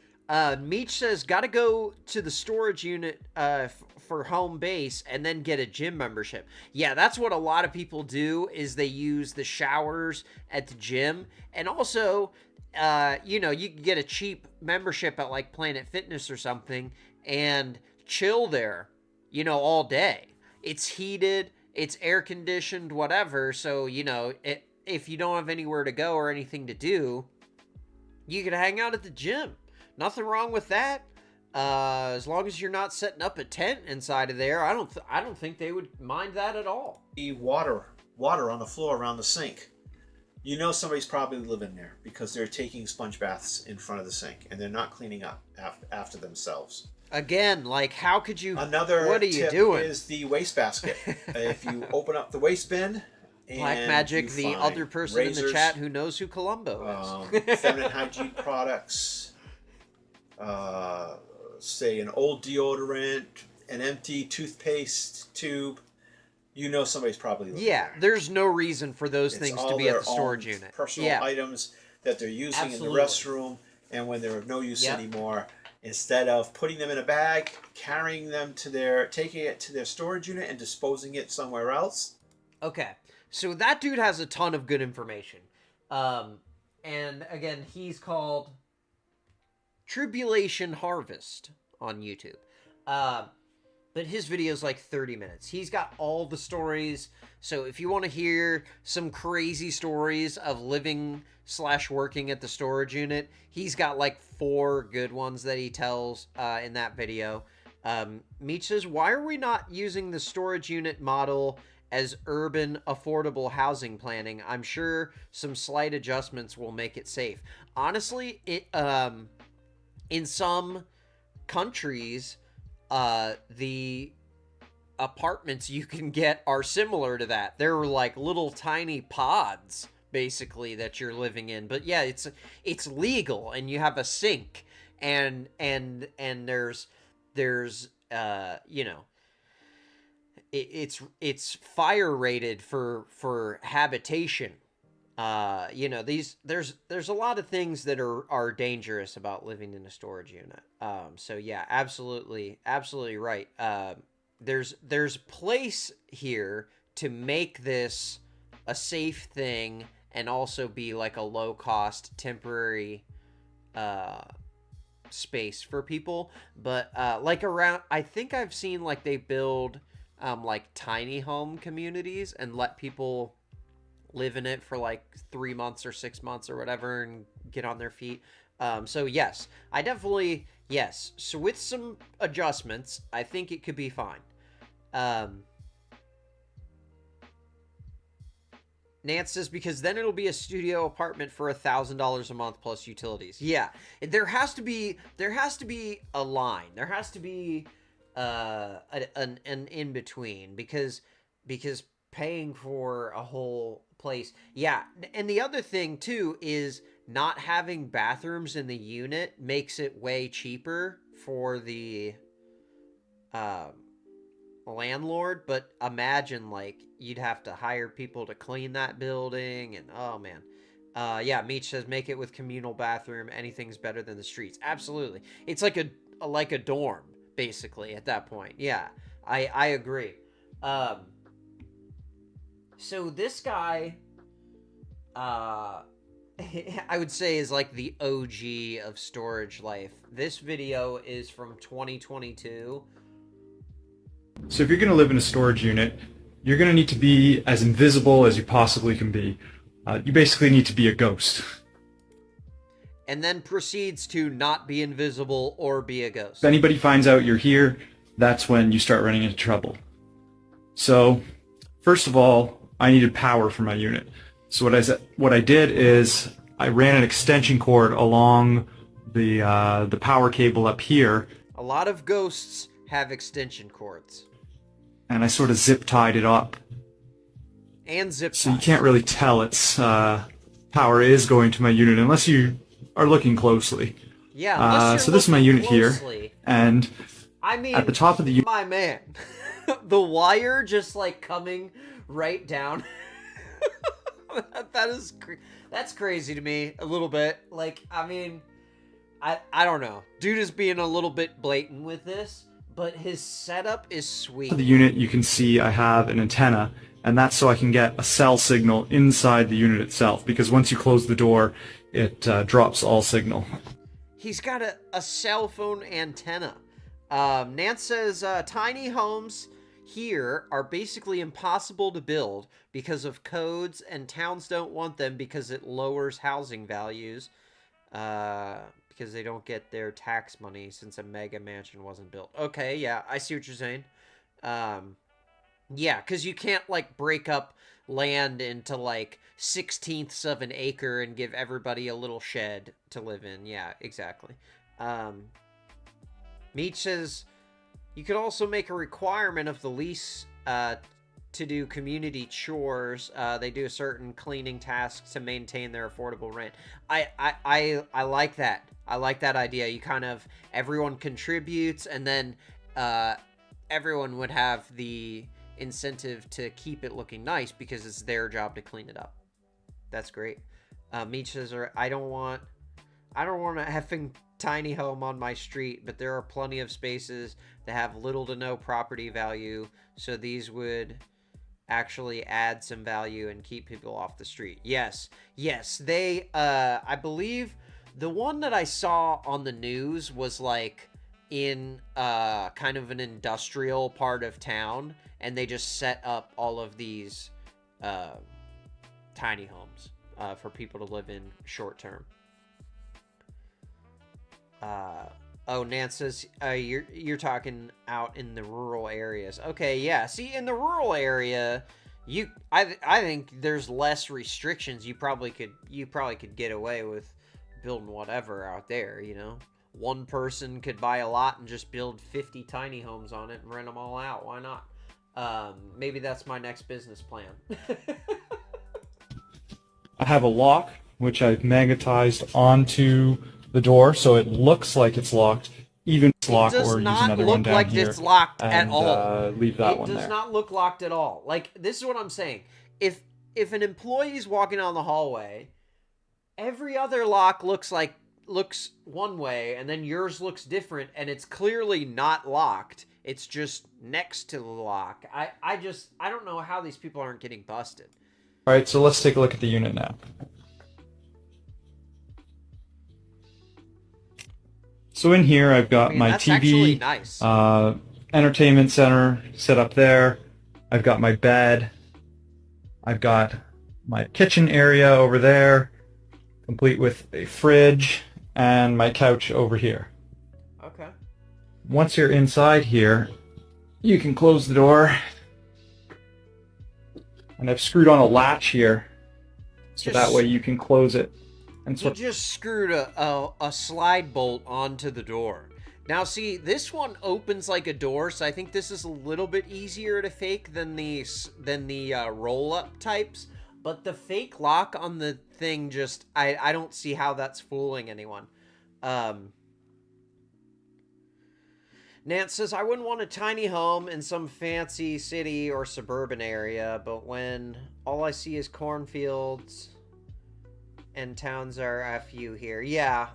Meech says, gotta go to the storage unit for home base and then get a gym membership. Yeah, that's what a lot of people do, is they use the showers at the gym. And also, you know, you can get a cheap membership at like Planet Fitness or something and chill there, you know, all day. It's heated, it's air conditioned, whatever. So, you know, if you don't have anywhere to go or anything to do, you can hang out at the gym. Nothing wrong with that. As long as you're not setting up a tent inside of there, I don't think they would mind that at all. Water on the floor around the sink. You know somebody's probably living there because they're taking sponge baths in front of the sink and they're not cleaning up after themselves. Again, like, how could you? Another what are you tip doing? is the wastebasket. If you open up the waste bin, and Black Magic, you the find other person in the razors, chat who knows who Columbo is. feminine hygiene products, say an old deodorant, an empty toothpaste tube, you know somebody's probably living Yeah, there. there's no reason for those It's things all to be at their the storage own unit. Personal Yeah, items that they're using Absolutely. in the restroom, and when they're of no use Yep. anymore, instead of putting them in a bag, carrying them taking it to their storage unit and disposing it somewhere else. Okay, so that dude has a ton of good information. And again, he's called Tribulation Harvest on YouTube. But his video is like 30 minutes. He's got all the stories. So if you want to hear some crazy stories of living/working at the storage unit, he's got like 4 good ones that he tells in that video. Meech says, why are we not using the storage unit model as urban affordable housing planning? I'm sure some slight adjustments will make it safe. Honestly, in some countries, the apartments you can get are similar to that. They're like little tiny pods, basically, that you're living in. But yeah, it's legal, and you have a sink, and there's you know, it's fire rated for habitation. You know, there's a lot of things that are dangerous about living in a storage unit. So yeah, absolutely right. There's place here to make this a safe thing and also be like a low cost temporary space for people. But like around, I think I've seen like they build like tiny home communities and let people live in it for like 3 months or 6 months or whatever and get on their feet. So yes, yes. So with some adjustments, I think it could be fine. Nance says, because then it'll be a studio apartment for $1,000 a month plus utilities. Yeah, there has to be a line. There has to be an in between, because paying for a whole place. Yeah, and the other thing too is not having bathrooms in the unit makes it way cheaper for the landlord, but imagine like you'd have to hire people to clean that building, and oh man. Yeah, Meech says make it with communal bathroom. Anything's better than the streets. Absolutely. It's like a dorm, basically, at that point. Yeah, I agree. So this guy, I would say is like the OG of storage life. This video is from 2022. So if you're going to live in a storage unit, you're going to need to be as invisible as you possibly can be. You basically need to be a ghost. And then proceeds to not be invisible or be a ghost. If anybody finds out you're here, that's when you start running into trouble. So, first of all, I needed power for my unit. So what I did is I ran an extension cord along the power cable up here. A lot of ghosts have extension cords. And I sort of zip tied it up. And zip So you can't really tell its power is going to my unit unless you are looking closely. Yeah, unless you're so this is my unit closely. here, and I mean, at the top of the unit, my man, the wire just like coming right down. That's crazy to me a little bit. Like, I mean, I don't know. Dude is being a little bit blatant with this, but his setup is sweet. the unit you can see I have an antenna, and that's so I can get a cell signal inside the unit itself, because once you close the door, it drops all signal. He's got a cell phone antenna. Nance says, tiny homes here are basically impossible to build because of codes, and towns don't want them because it lowers housing values, because they don't get their tax money since a mega mansion wasn't built. Okay, yeah, I see what you're saying. Yeah, because you can't, like, break up land into, like, 16ths of an acre and give everybody a little shed to live in. Yeah, exactly. Meech says, you could also make a requirement of the lease to do community chores. They do a certain cleaning tasks to maintain their affordable rent. I like that. I like that idea. You kind of, everyone contributes, and then everyone would have the incentive to keep it looking nice because it's their job to clean it up. That's great. Meech says, I don't want a effing tiny home on my street, but there are plenty of spaces that have little to no property value, so these would actually add some value and keep people off the street. Yes, they, I believe the one that I saw on the news was like in kind of an industrial part of town, and they just set up all of these tiny homes for people to live in short term. Oh, Nance says you're talking out in the rural areas. Okay, yeah. See, in the rural area, I think there's less restrictions. You probably could get away with building whatever out there, you know. One person could buy a lot and just build 50 tiny homes on it and rent them all out. Why not? Maybe that's my next business plan. I have a lock, which I've magnetized onto the door, so it looks like it's locked, even if it's locked, or use another one down here. It does not look like it's locked at all. Leave that one there. It does not look locked at all. Like, this is what I'm saying. If an employee's walking down the hallway, every other lock looks one way, and then yours looks different, and it's clearly not locked. It's just next to the lock. I don't know how these people aren't getting busted. Alright, so let's take a look at the unit now. So in here I've got my TV, nice. Entertainment center set up there. I've got my bed. I've got my kitchen area over there, complete with a fridge, and my couch over here. Okay. Once you're inside here, you can close the door. And I've screwed on a latch here, so that way you can close it. And you just screwed a slide bolt onto the door. Now, see, this one opens like a door, so I think this is a little bit easier to fake than the roll-up types. But the fake lock on the thing just, I don't see how that's fooling anyone. Nance says, I wouldn't want a tiny home in some fancy city or suburban area, but when all I see is cornfields and towns are FU here. Yeah.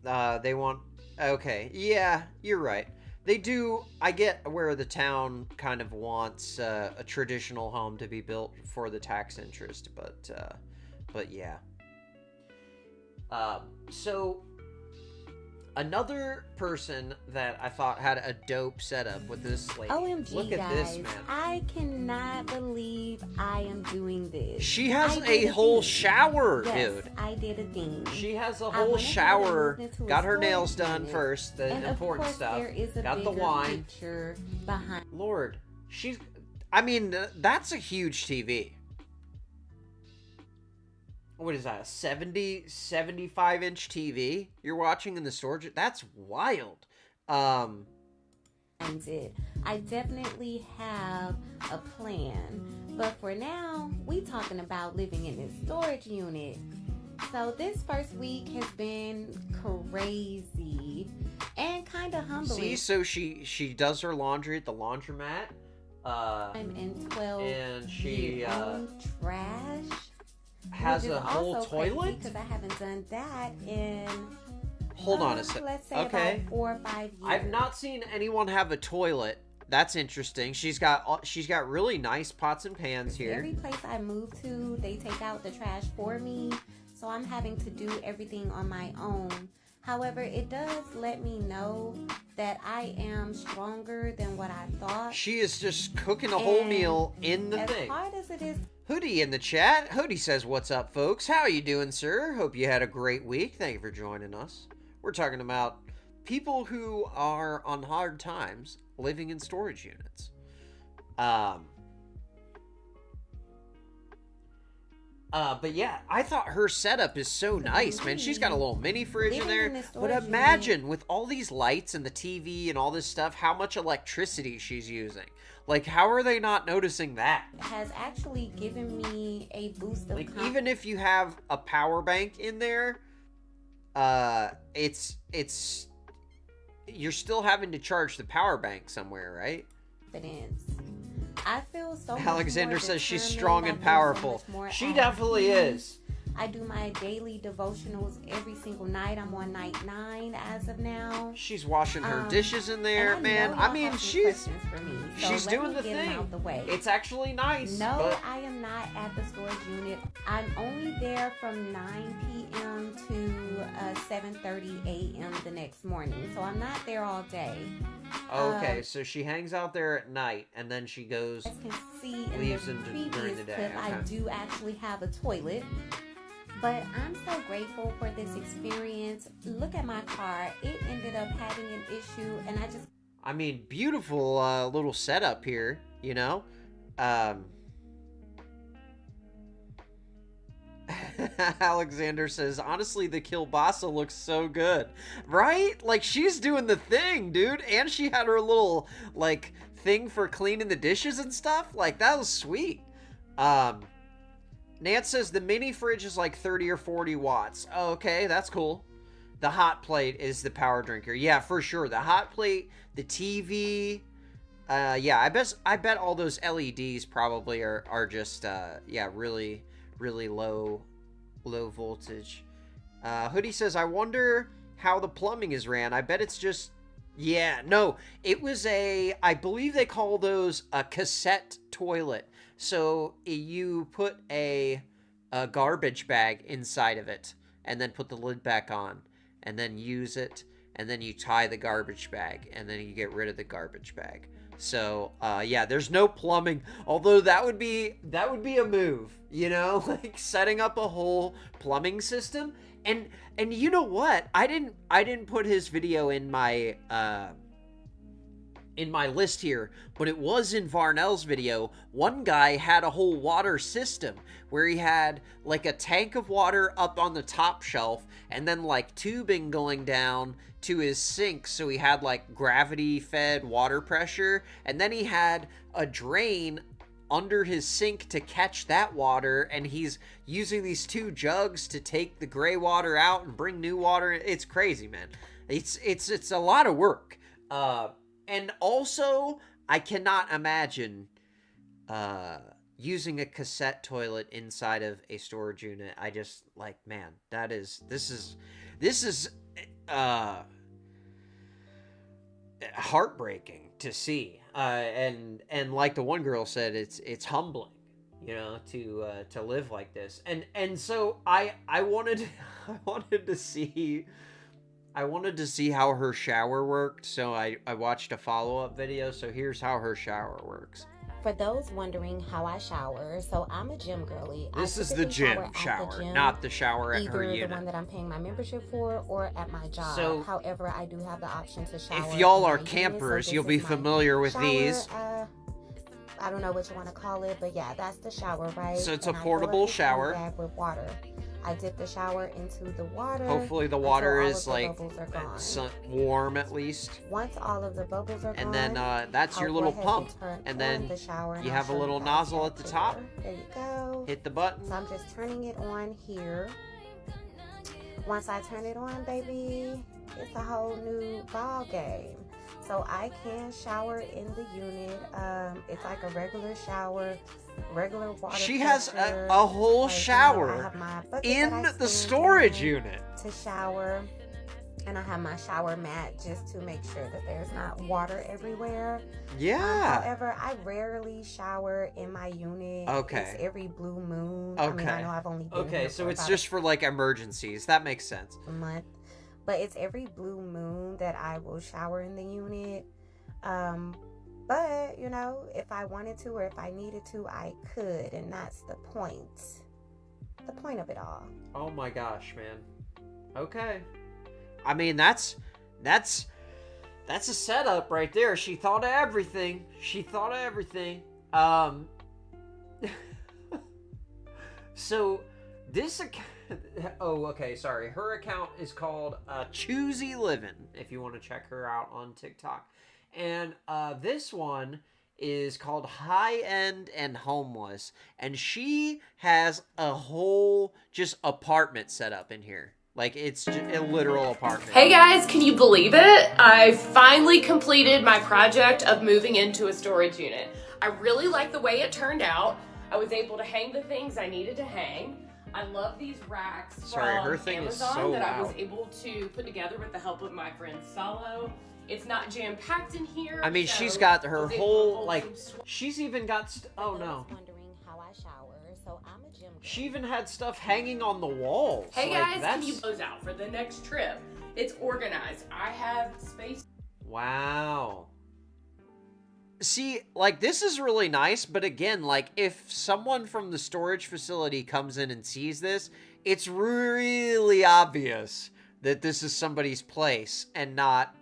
They want... Okay. Yeah, you're right. They do... I get where the town kind of wants a traditional home to be built for the tax interest, but yeah. So... Another person that I thought had a dope setup with this lady. OMG, Look at guys, this, man. I cannot believe I am doing this. She has a whole shower, yes, dude. I did a thing. She has a whole shower. Got her nails done first, the and important of course, stuff. There is a Got the bigger wine. Picture behind. Lord, I mean, that's a huge TV. What is that, a 75-inch TV you're watching in the storage? That's wild. I definitely have a plan. But for now, we talking about living in this storage unit. So this first week has been crazy and kind of humbling. See, so she does her laundry at the laundromat. I'm in 12 and she trash. Has a whole toilet? Because I haven't done that in... Hold on a sec. Let's say okay. about 4 or 5 years. I've not seen anyone have a toilet. That's interesting. She's got really nice pots and pans here. Every place I move to, they take out the trash for me, so I'm having to do everything on my own. However, it does let me know that I am stronger than what I thought. She is just cooking a whole meal in the thing. As hard as it is. Hoodie in the chat. Hoodie says, "What's up, folks? How you doing, sir? Hope you had a great week. Thank you for joining us. We're talking about people who are on hard times living in storage units." But yeah, I thought her setup is so nice, man. She's got a little mini fridge in there. But imagine with all these lights and the TV and all this stuff, how much electricity she's using. Like, how are they not noticing that? It has actually given me a boost of confidence. Even if you have a power bank in there, it's you're still having to charge the power bank somewhere, right? I feel so much Alexander more says she's determined. strong I and feel so powerful. much more She at definitely peace. is. I do my daily devotionals every single night. I'm on night 9 as of now. She's washing her dishes in there, and man. I mean, she's So doing the get 'em thing. out the way. It's actually nice. No, but I am not at the storage unit. I'm only there from 9 p.m. to 7:30 a.m. the next morning. So I'm not there all day. okay, so she hangs out there at night and then she goes, As you can see in leaves the during previous the day. clip, I Okay. do actually have a toilet. But I'm so grateful for this experience. Look at my car. It ended up having an issue, and I mean, beautiful little setup here, you know? Alexander says, honestly, the kielbasa looks so good. Right? Like, she's doing the thing, dude. And she had her little, like, thing for cleaning the dishes and stuff. Like, that was sweet. Nance says the mini fridge is like 30 or 40 watts. Oh, okay, that's cool. The hot plate is the power drinker. Yeah, for sure. The hot plate, the TV. Yeah, I bet all those LEDs probably are just yeah, really low voltage. Hoodie says, I wonder how the plumbing is ran. I bet it's just, yeah, no, it was I believe they call those a cassette toilet. So you put a garbage bag inside of it and then put the lid back on and then use it, and then you tie the garbage bag and then you get rid of the garbage bag. So yeah, there's no plumbing, although that would be a move, you know, like setting up a whole plumbing system. And you know what, I didn't put his video in my list here, but it was in Varnell's video. One guy had a whole water system where he had like a tank of water up on the top shelf and then like tubing going down to his sink, so he had like gravity fed water pressure, and then he had a drain under his sink to catch that water, and he's using these 2 jugs to take the gray water out and bring new water. It's crazy, man. It's a lot of work. And also, I cannot imagine using a cassette toilet inside of a storage unit, I just like, man, this is heartbreaking to see. And like the one girl said, it's humbling, you know, to live like this. And so I wanted to see how her shower worked. So I watched a follow-up video. So here's how her shower works. For those wondering how I shower, so I'm a gym girly. This is the gym shower, not the shower at her unit. Either the one that I'm paying my membership for or at my job. So, however, I do have the option to shower. If y'all are in my campers, unit, so you'll be familiar with shower, these. I don't know what you want to call it, but yeah, that's the shower, right? So it's and a I portable fill up the shower. bag with water. I dip the shower into the water. Hopefully the water until all is of the like bubbles are gone. warm at least. Once all of the bubbles are And gone, then that's your I'll little go ahead pump. turn And on then the shower and you I'll have a show little you nozzle guys at the here. top. There you go. Hit the button. So I'm just turning it on here. Once I turn it on, baby, it's a whole new ball game. So I can shower in the unit. It's like a regular shower, regular water. She has pressure. a whole Like, you know, I shower have my bucket in that I the stand storage in unit. to shower. And I have my shower mat just to make sure that there's not water everywhere. Yeah. However, I rarely shower in my unit. Okay. It's every blue moon. Okay. I mean, I know I've only been Okay, here so for it's about just for like emergencies. That makes sense. a month. But it's every blue moon that I will shower in the unit. But, you know, if I wanted to or if I needed to, I could. And that's the point. The point of it all. Oh my gosh, man. Okay. I mean, that's a setup right there. She thought of everything. So this account, oh, okay, sorry. Her account is called Choosy Livin', if you want to check her out on TikTok. And this one is called High End and Homeless, and she has a whole just apartment set up in here. Like, it's just a literal apartment. Hey guys, can you believe it? I finally completed my project of moving into a storage unit. I really like the way it turned out. I was able to hang the things I needed to hang. I love these racks from her thing Amazon is so that I was loud. able to put together with the help of my friend Salo. It's not jam-packed in here. I mean, so she's got I her was able to whole, hold like, some she's even got, oh no. Wondering how I shower, so I'm a gym girl. She even had stuff hanging on the walls. Hey Like, guys, can you close out for the next trip? It's organized. I have space. Wow. See, like, this is really nice, but again, like, if someone from the storage facility comes in and sees this, it's really obvious that this is somebody's place and not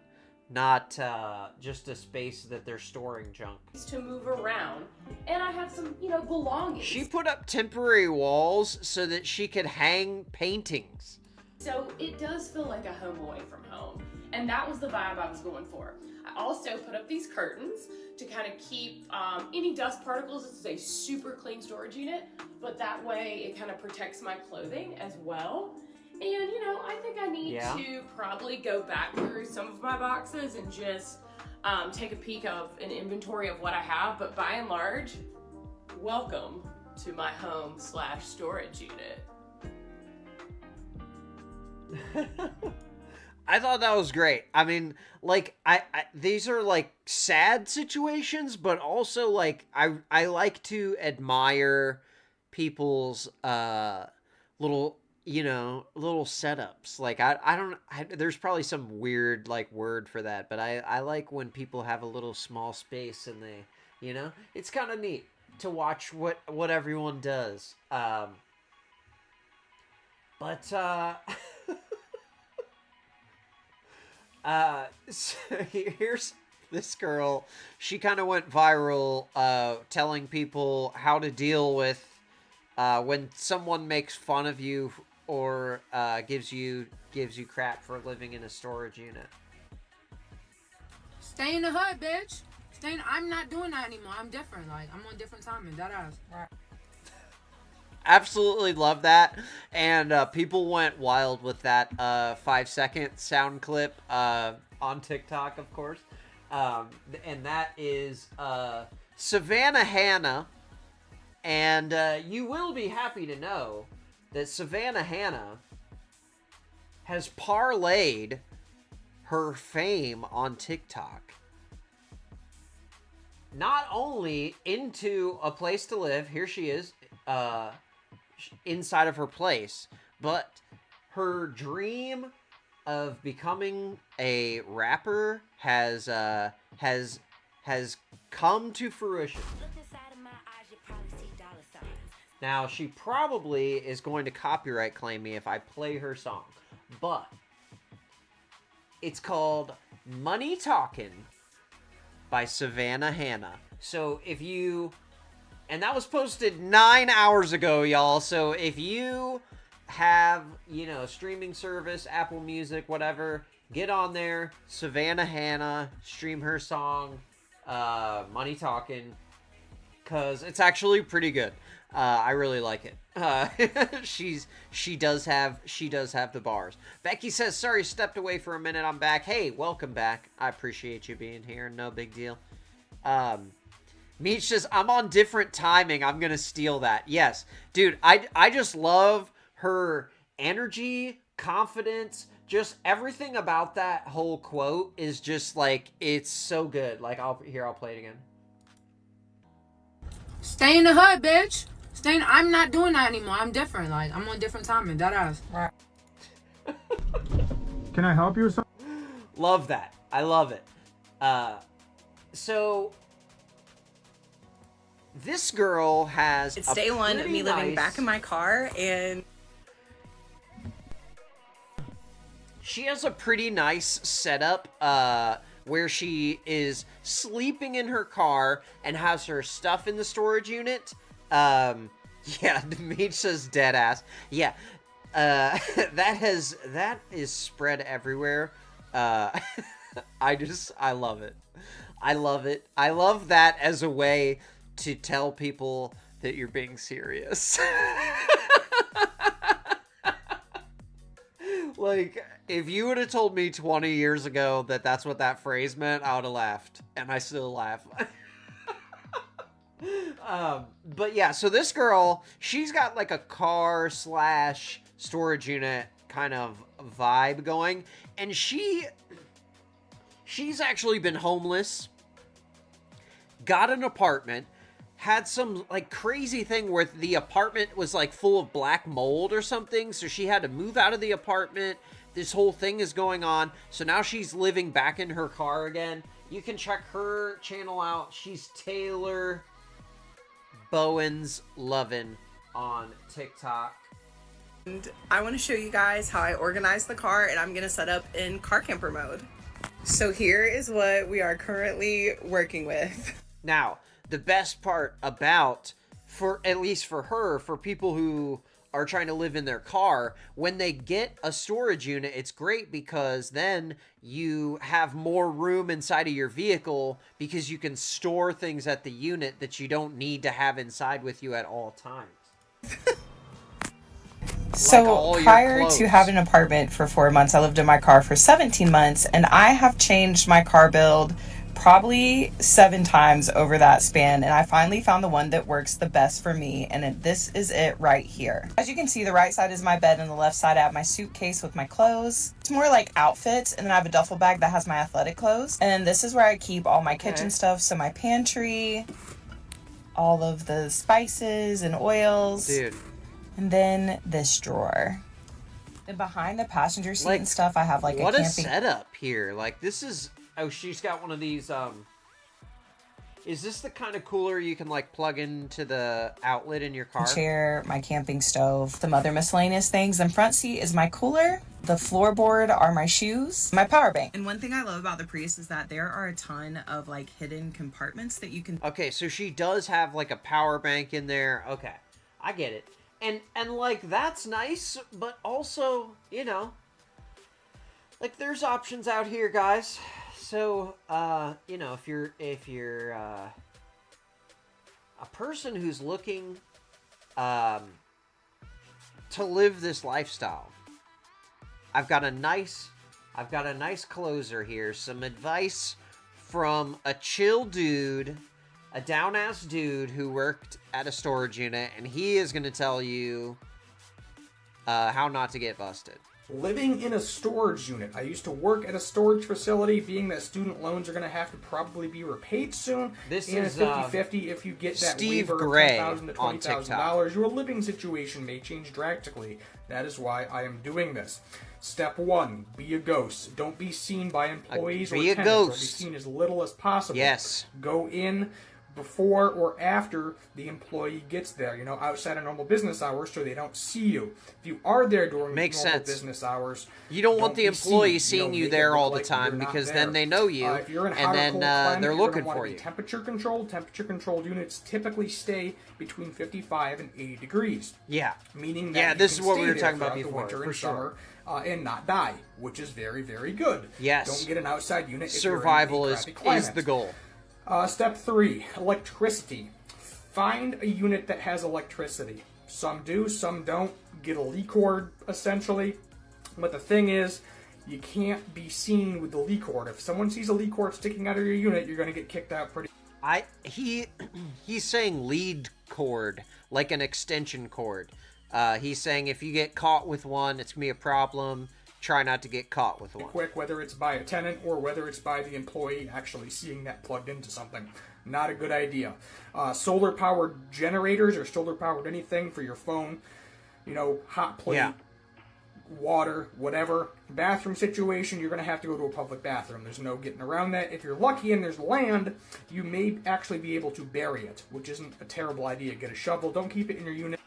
just a space that they're storing junk. To move around, and I have some, you know, belongings. She put up temporary walls so that she could hang paintings. So it does feel like a home away from home, and that was the vibe I was going for. I also put up these curtains to kind of keep any dust particles. This is a super clean storage unit, but that way it kind of protects my clothing as well. And, you know, I think I need to probably go back through some of my boxes and just take a peek of an inventory of what I have. But by and large, welcome to my home/storage unit. I thought that was great. I mean, like, I these are like sad situations, but also like I like to admire people's little, you know, little setups. Like, there's probably some weird like word for that, but I like when people have a little small space and they, you know, it's kind of neat to watch what everyone does. So here's this girl. She kind of went viral, telling people how to deal with when someone makes fun of you or gives you crap for living in a storage unit. Stay in the hood, bitch. I'm not doing that anymore. I'm different. Like, I'm on different timing. That ass. Absolutely love that, and people went wild with that 5-second sound clip on TikTok, of course, and that is Savannah Hannah, And you will be happy to know that Savannah Hannah has parlayed her fame on TikTok not only into a place to live, here she is, inside of her place, but her dream of becoming a rapper has come to fruition. Now, she probably is going to copyright claim me if I play her song, but it's called Money Talkin' by Savannah Hannah. So if you... And that was posted 9 hours ago, y'all. So if you have, you know, streaming service, Apple Music, whatever, get on there. Savannah Hannah, stream her song, Money Talkin', because it's actually pretty good. I really like it. She does have the bars. Becky says, sorry, stepped away for a minute. I'm back. Hey, welcome back. I appreciate you being here. No big deal. Meech says, I'm on different timing. I'm going to steal that. Yes. Dude, I just love her energy, confidence, just everything about that whole quote is just like, it's so good. Like, I'll play it again. Stay in the hood, bitch. I'm not doing that anymore. I'm different. Like, I'm on different timing. That ass. Right. Can I help you or something? Love that. I love it. So this girl has It's day one of me living back in my car, and she has a pretty nice setup where she is sleeping in her car and has her stuff in the storage unit. Yeah, Meech says dead ass. Yeah, that is spread everywhere. I love it. I love it. I love that as a way to tell people that you're being serious. Like, if you would have told me 20 years ago that that's what that phrase meant, I would have laughed. And I still laugh. But yeah, so this girl, she's got like a car / storage unit kind of vibe going. And she's actually been homeless, got an apartment, had some like crazy thing where the apartment was like full of black mold or something. So she had to move out of the apartment. This whole thing is going on. So now she's living back in her car again. You can check her channel out. She's Taylor Bowen's Lovin' on TikTok. And I want to show you guys how I organize the car, and I'm going to set up in car camper mode. So here is what we are currently working with. Now, the best part about, for at least for her, for people who are trying to live in their car, when they get a storage unit, it's great because then you have more room inside of your vehicle because you can store things at the unit that you don't need to have inside with you at all times. So prior to having an apartment for 4 months, I lived in my car for 17 months, and I have changed my car build probably 7 times over that span, and I finally found the one that works the best for me, and this is it right here. As you can see, the right side is my bed, and the left side I have my suitcase with my clothes. It's more like outfits, and then I have a duffel bag that has my athletic clothes, and this is where I keep all my kitchen stuff, so my pantry, all of the spices and oils. Dude. And then this drawer. And behind the passenger seat and stuff, I have like what a a camping... setup here. Like, this is... Oh, she's got one of these, Is this the kind of cooler you can, like, plug into the outlet in your car? Chair, my camping stove, some other miscellaneous things. And front seat is my cooler. The floorboard are my shoes, my power bank. And one thing I love about the Prius is that there are a ton of, like, hidden compartments that you can... Okay, so she does have, like, a power bank in there. Okay, I get it. And like, that's nice, but also, you know, like, there's options out here, guys. So, you know, if you're a person who's looking to live this lifestyle, I've got a nice closer here. Some advice from a chill dude, a down-ass dude who worked at a storage unit, and he is going to tell you how not to get busted. Living in a storage unit. I used to work at a storage facility, being that student loans are going to have to probably be repaid soon. This and is 50-50 if you get that Steve waiver Gray of $10,000 to on $20,000, your living situation may change drastically. That is why I am doing this. Step 1, be a ghost. Don't be seen by employees Be or a tenants, or be ghost. seen as little as possible. Yes. Go in before or after the employee gets there, outside of normal business hours, so they don't see you. If you are there during Makes normal sense. business hours, You don't want the be seen. employee seeing you make it there look all the like time, you're not because there. then they know you, If you're in and hot or then cold climate, they're you're gonna looking wanna for be you. Temperature controlled. Temperature controlled units typically stay between 55 and 80 degrees. Yeah. Meaning that Yeah, you this can is what we stay were there talking about throughout the before, winter for and sure. summer, and not die, which is very, very good. Yes. Don't get an outside unit. Survival if you're in a is crappy climate. the goal. Step 3, electricity. Find a unit that has electricity. Some do, some don't. Get a lead cord, essentially. But the thing is, you can't be seen with the lead cord. If someone sees a lead cord sticking out of your unit, you're going to get kicked out pretty. He's saying lead cord, like an extension cord. He's saying if you get caught with one, it's gonna be a problem. Try not to get caught with one. Quick, whether it's by a tenant or whether it's by the employee actually seeing that plugged into something. Not a good idea. Solar-powered generators or solar-powered anything for your phone. Hot plate, water, whatever. Bathroom situation, you're going to have to go to a public bathroom. There's no getting around that. If you're lucky and there's land, you may actually be able to bury it, which isn't a terrible idea. Get a shovel. Don't keep it in your unit.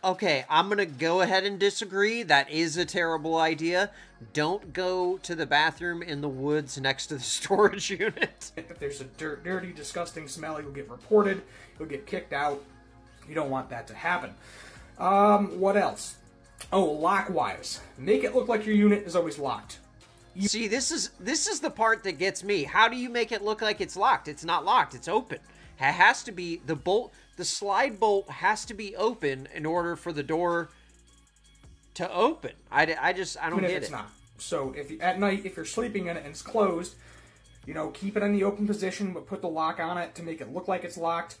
Okay, I'm gonna go ahead and disagree. That is a terrible idea. Don't go to the bathroom in the woods next to the storage unit. If there's a dirty, disgusting smell, you'll get reported. You'll get kicked out. You don't want that to happen. What else? Oh, lock-wise. Make it look like your unit is always locked. See, this is the part that gets me. How do you make it look like it's locked? It's not locked. It's open. It has to be the slide bolt has to be open in order for the door to open. I don't Even get if it's it. not. So at night, if you're sleeping in it and it's closed, keep it in the open position, but put the lock on it to make it look like it's locked.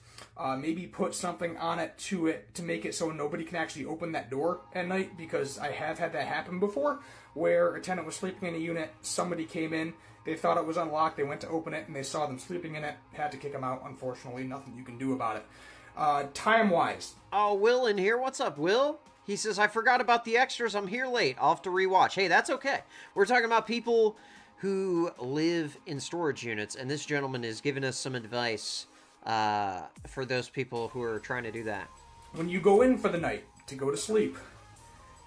Maybe put something on it to make it so nobody can actually open that door at night, because I have had that happen before, where a tenant was sleeping in a unit, somebody came in, they thought it was unlocked, they went to open it, and they saw them sleeping in it, had to kick them out, unfortunately, nothing you can do about it. Time-wise. Oh, Will in here. What's up, Will? He says, I forgot about the extras. I'm here late. I'll have to rewatch. Hey, that's okay. We're talking about people who live in storage units, and this gentleman is giving us some advice for those people who are trying to do that. When you go in for the night to go to sleep,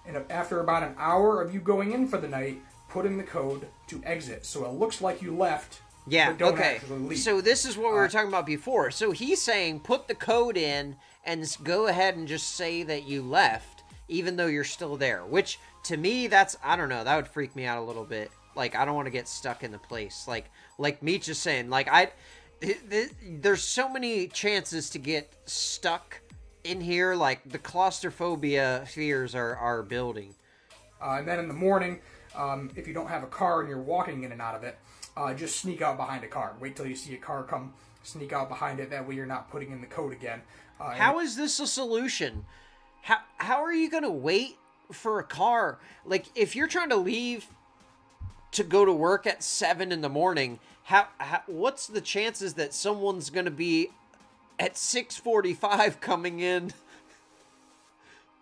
and after about an hour of you going in for the night, put in the code to exit, so it looks like you left. Yeah, but don't okay. actually leave. So this is what we were talking about before. So he's saying put the code in and go ahead and just say that you left, even though you're still there. Which, to me, I don't know, that would freak me out a little bit. Like, I don't want to get stuck in the place. Like Meech is saying, there's so many chances to get stuck in here. Like, the claustrophobia fears are building. And then in the morning, if you don't have a car and you're walking in and out of it, just sneak out behind a car. Wait till you see a car come, sneak out behind it. That way you're not putting in the code again. How is this a solution? How are you going to wait for a car? Like, if you're trying to leave to go to work at 7 in the morning, what's the chances that someone's going to be at 6:45 coming in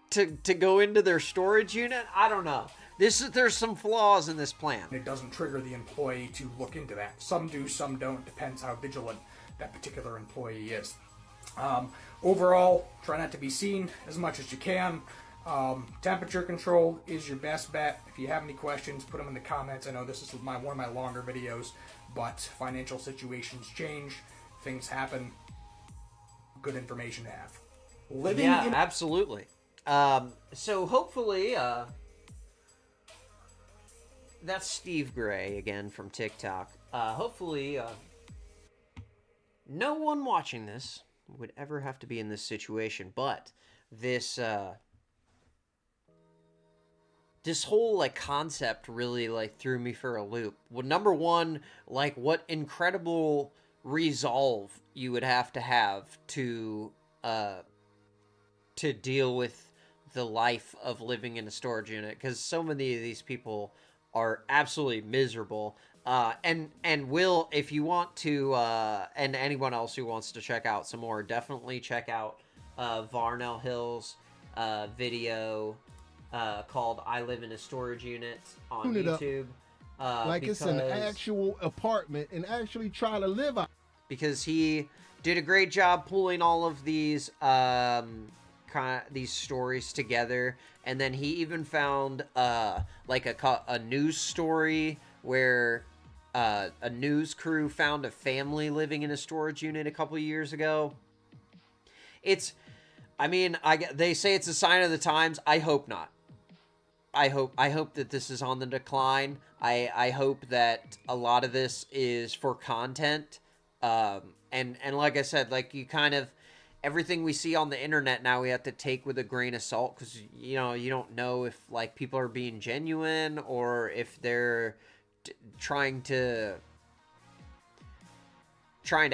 to go into their storage unit? I don't know. There's some flaws in this plan. It doesn't trigger the employee to look into that. Some do, some don't. Depends how vigilant that particular employee is. Overall, try not to be seen as much as you can. Temperature control is your best bet. If you have any questions, put them in the comments. I know this is one of my longer videos, but financial situations change. Things happen. Good information to have. Absolutely. So hopefully, that's Steve Gray again from TikTok. Hopefully, no one watching this would ever have to be in this situation, but this whole concept really threw me for a loop. Well, number one, what incredible resolve you would have to deal with the life of living in a storage unit, because so many of these people are absolutely miserable. And Will, if you want to, and anyone else who wants to check out some more, definitely check out Varnell Hill's video called "I Live in a Storage Unit" on Tune it up. YouTube. Like it's an actual apartment, and actually try to live out. Because he did a great job pulling all of these these stories together, and then he even found like a news story where a news crew found a family living in a storage unit a couple years ago. They say it's a sign of the times. I hope not. I hope that this is on the decline. I hope that a lot of this is for content. And like I said, like, you kind of, everything we see on the internet now we have to take with a grain of salt, because, you know, you don't know if, like, people are being genuine or if they're trying to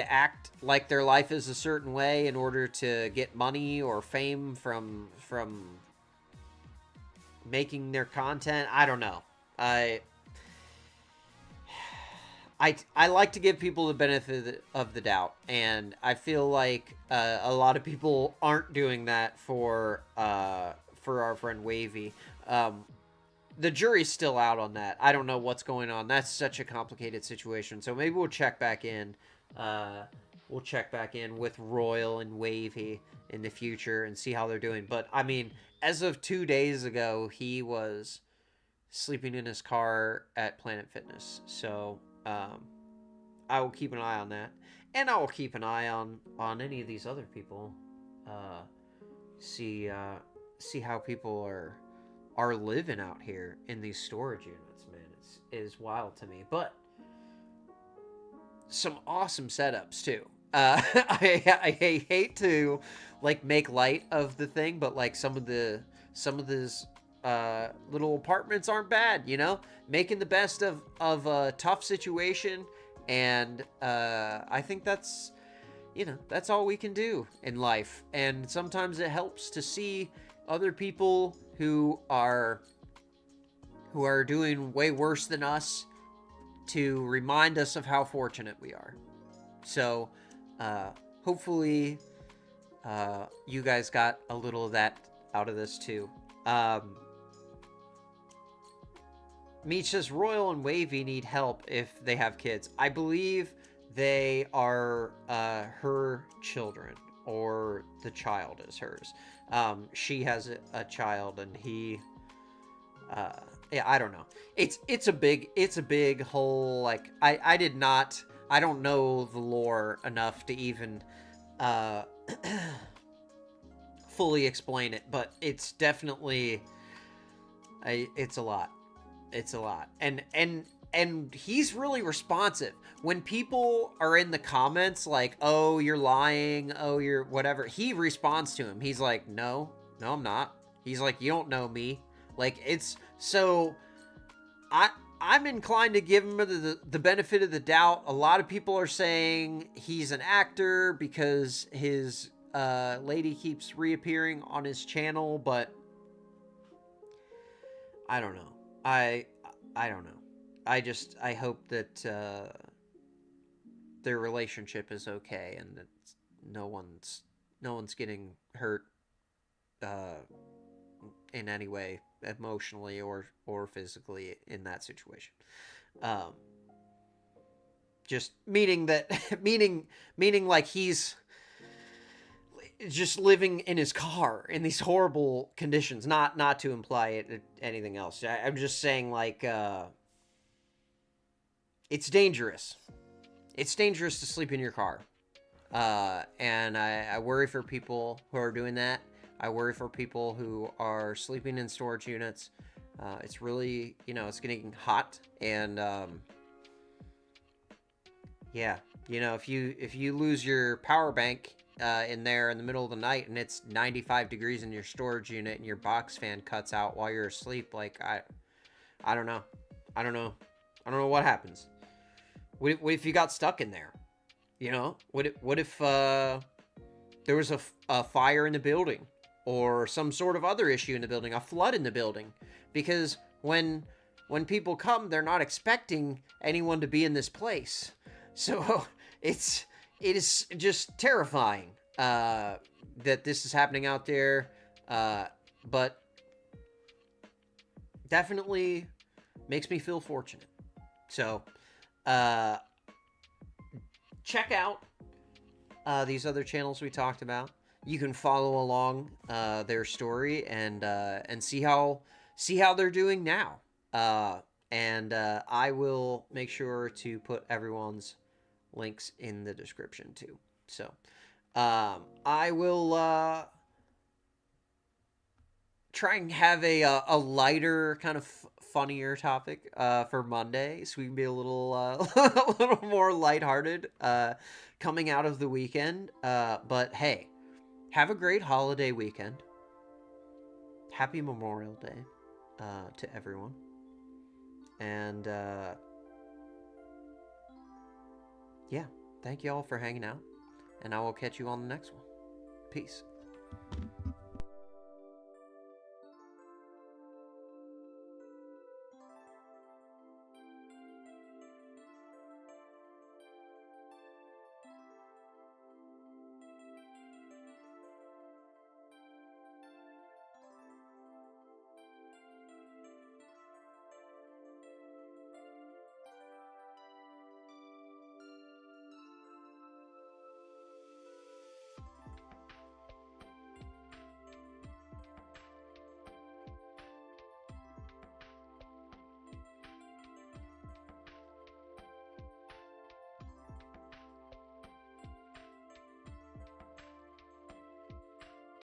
act like their life is a certain way in order to get money or fame from making their content. I don't know. I like to give people the benefit of the doubt, and I feel like a lot of people aren't doing that for our friend Wavy. The jury's still out on that. I don't know what's going on. That's such a complicated situation. So maybe we'll check back in. We'll check back in with Royal and Wavy in the future and see how they're doing. But I mean, as of 2 days ago, he was sleeping in his car at Planet Fitness. So I will keep an eye on that, and I will keep an eye on any of these other people. See how people are living out here in these storage units. Man, it is wild to me. But some awesome setups too. I hate to like make light of the thing, but like some of these little apartments aren't bad, you know, making the best of a tough situation. And I think that's, you know, that's all we can do in life. And sometimes it helps to see other people who are doing way worse than us, to remind us of how fortunate we are. So hopefully you guys got a little of that out of this too. Meech says Royal and Wavy need help if they have kids. I believe they are her children, or the child is hers. She has a child, and he yeah, I don't know. It's a big whole, like, I don't know the lore enough to even fully explain it, but it's definitely it's a lot. It's a lot. And he's really responsive. When people are in the comments like, oh, you're lying, oh, you're whatever, he responds to him. He's like, no, I'm not. He's like, you don't know me. Like, it's so I'm inclined to give him the benefit of the doubt. A lot of people are saying he's an actor because his lady keeps reappearing on his channel, but I don't know. I don't know. I hope that their relationship is okay, and that no one's getting hurt in any way, emotionally or physically, in that situation. Just meaning like he's just living in his car in these horrible conditions, not to imply anything else. I'm just saying, like, it's dangerous. It's dangerous to sleep in your car. And I worry for people who are doing that. I worry for people who are sleeping in storage units. It's really, it's getting hot, and yeah, if you lose your power bank in there in the middle of the night, and it's 95 degrees in your storage unit, and your box fan cuts out while you're asleep, like, I don't know what happens. What if you got stuck in there? You know, what if there was a fire in the building, or some sort of other issue in the building, a flood in the building? Because when people come, they're not expecting anyone to be in this place. So it is just terrifying that this is happening out there. But definitely makes me feel fortunate. So check out these other channels we talked about. You can follow along their story and see how they're doing now. And I will make sure to put everyone's links in the description too. So I will try and have a lighter, kind of funnier topic for Monday, so we can be a little a little more lighthearted coming out of the weekend. But hey, have a great holiday weekend. Happy Memorial Day to everyone. And yeah, thank you all for hanging out, and I will catch you on the next one. Peace.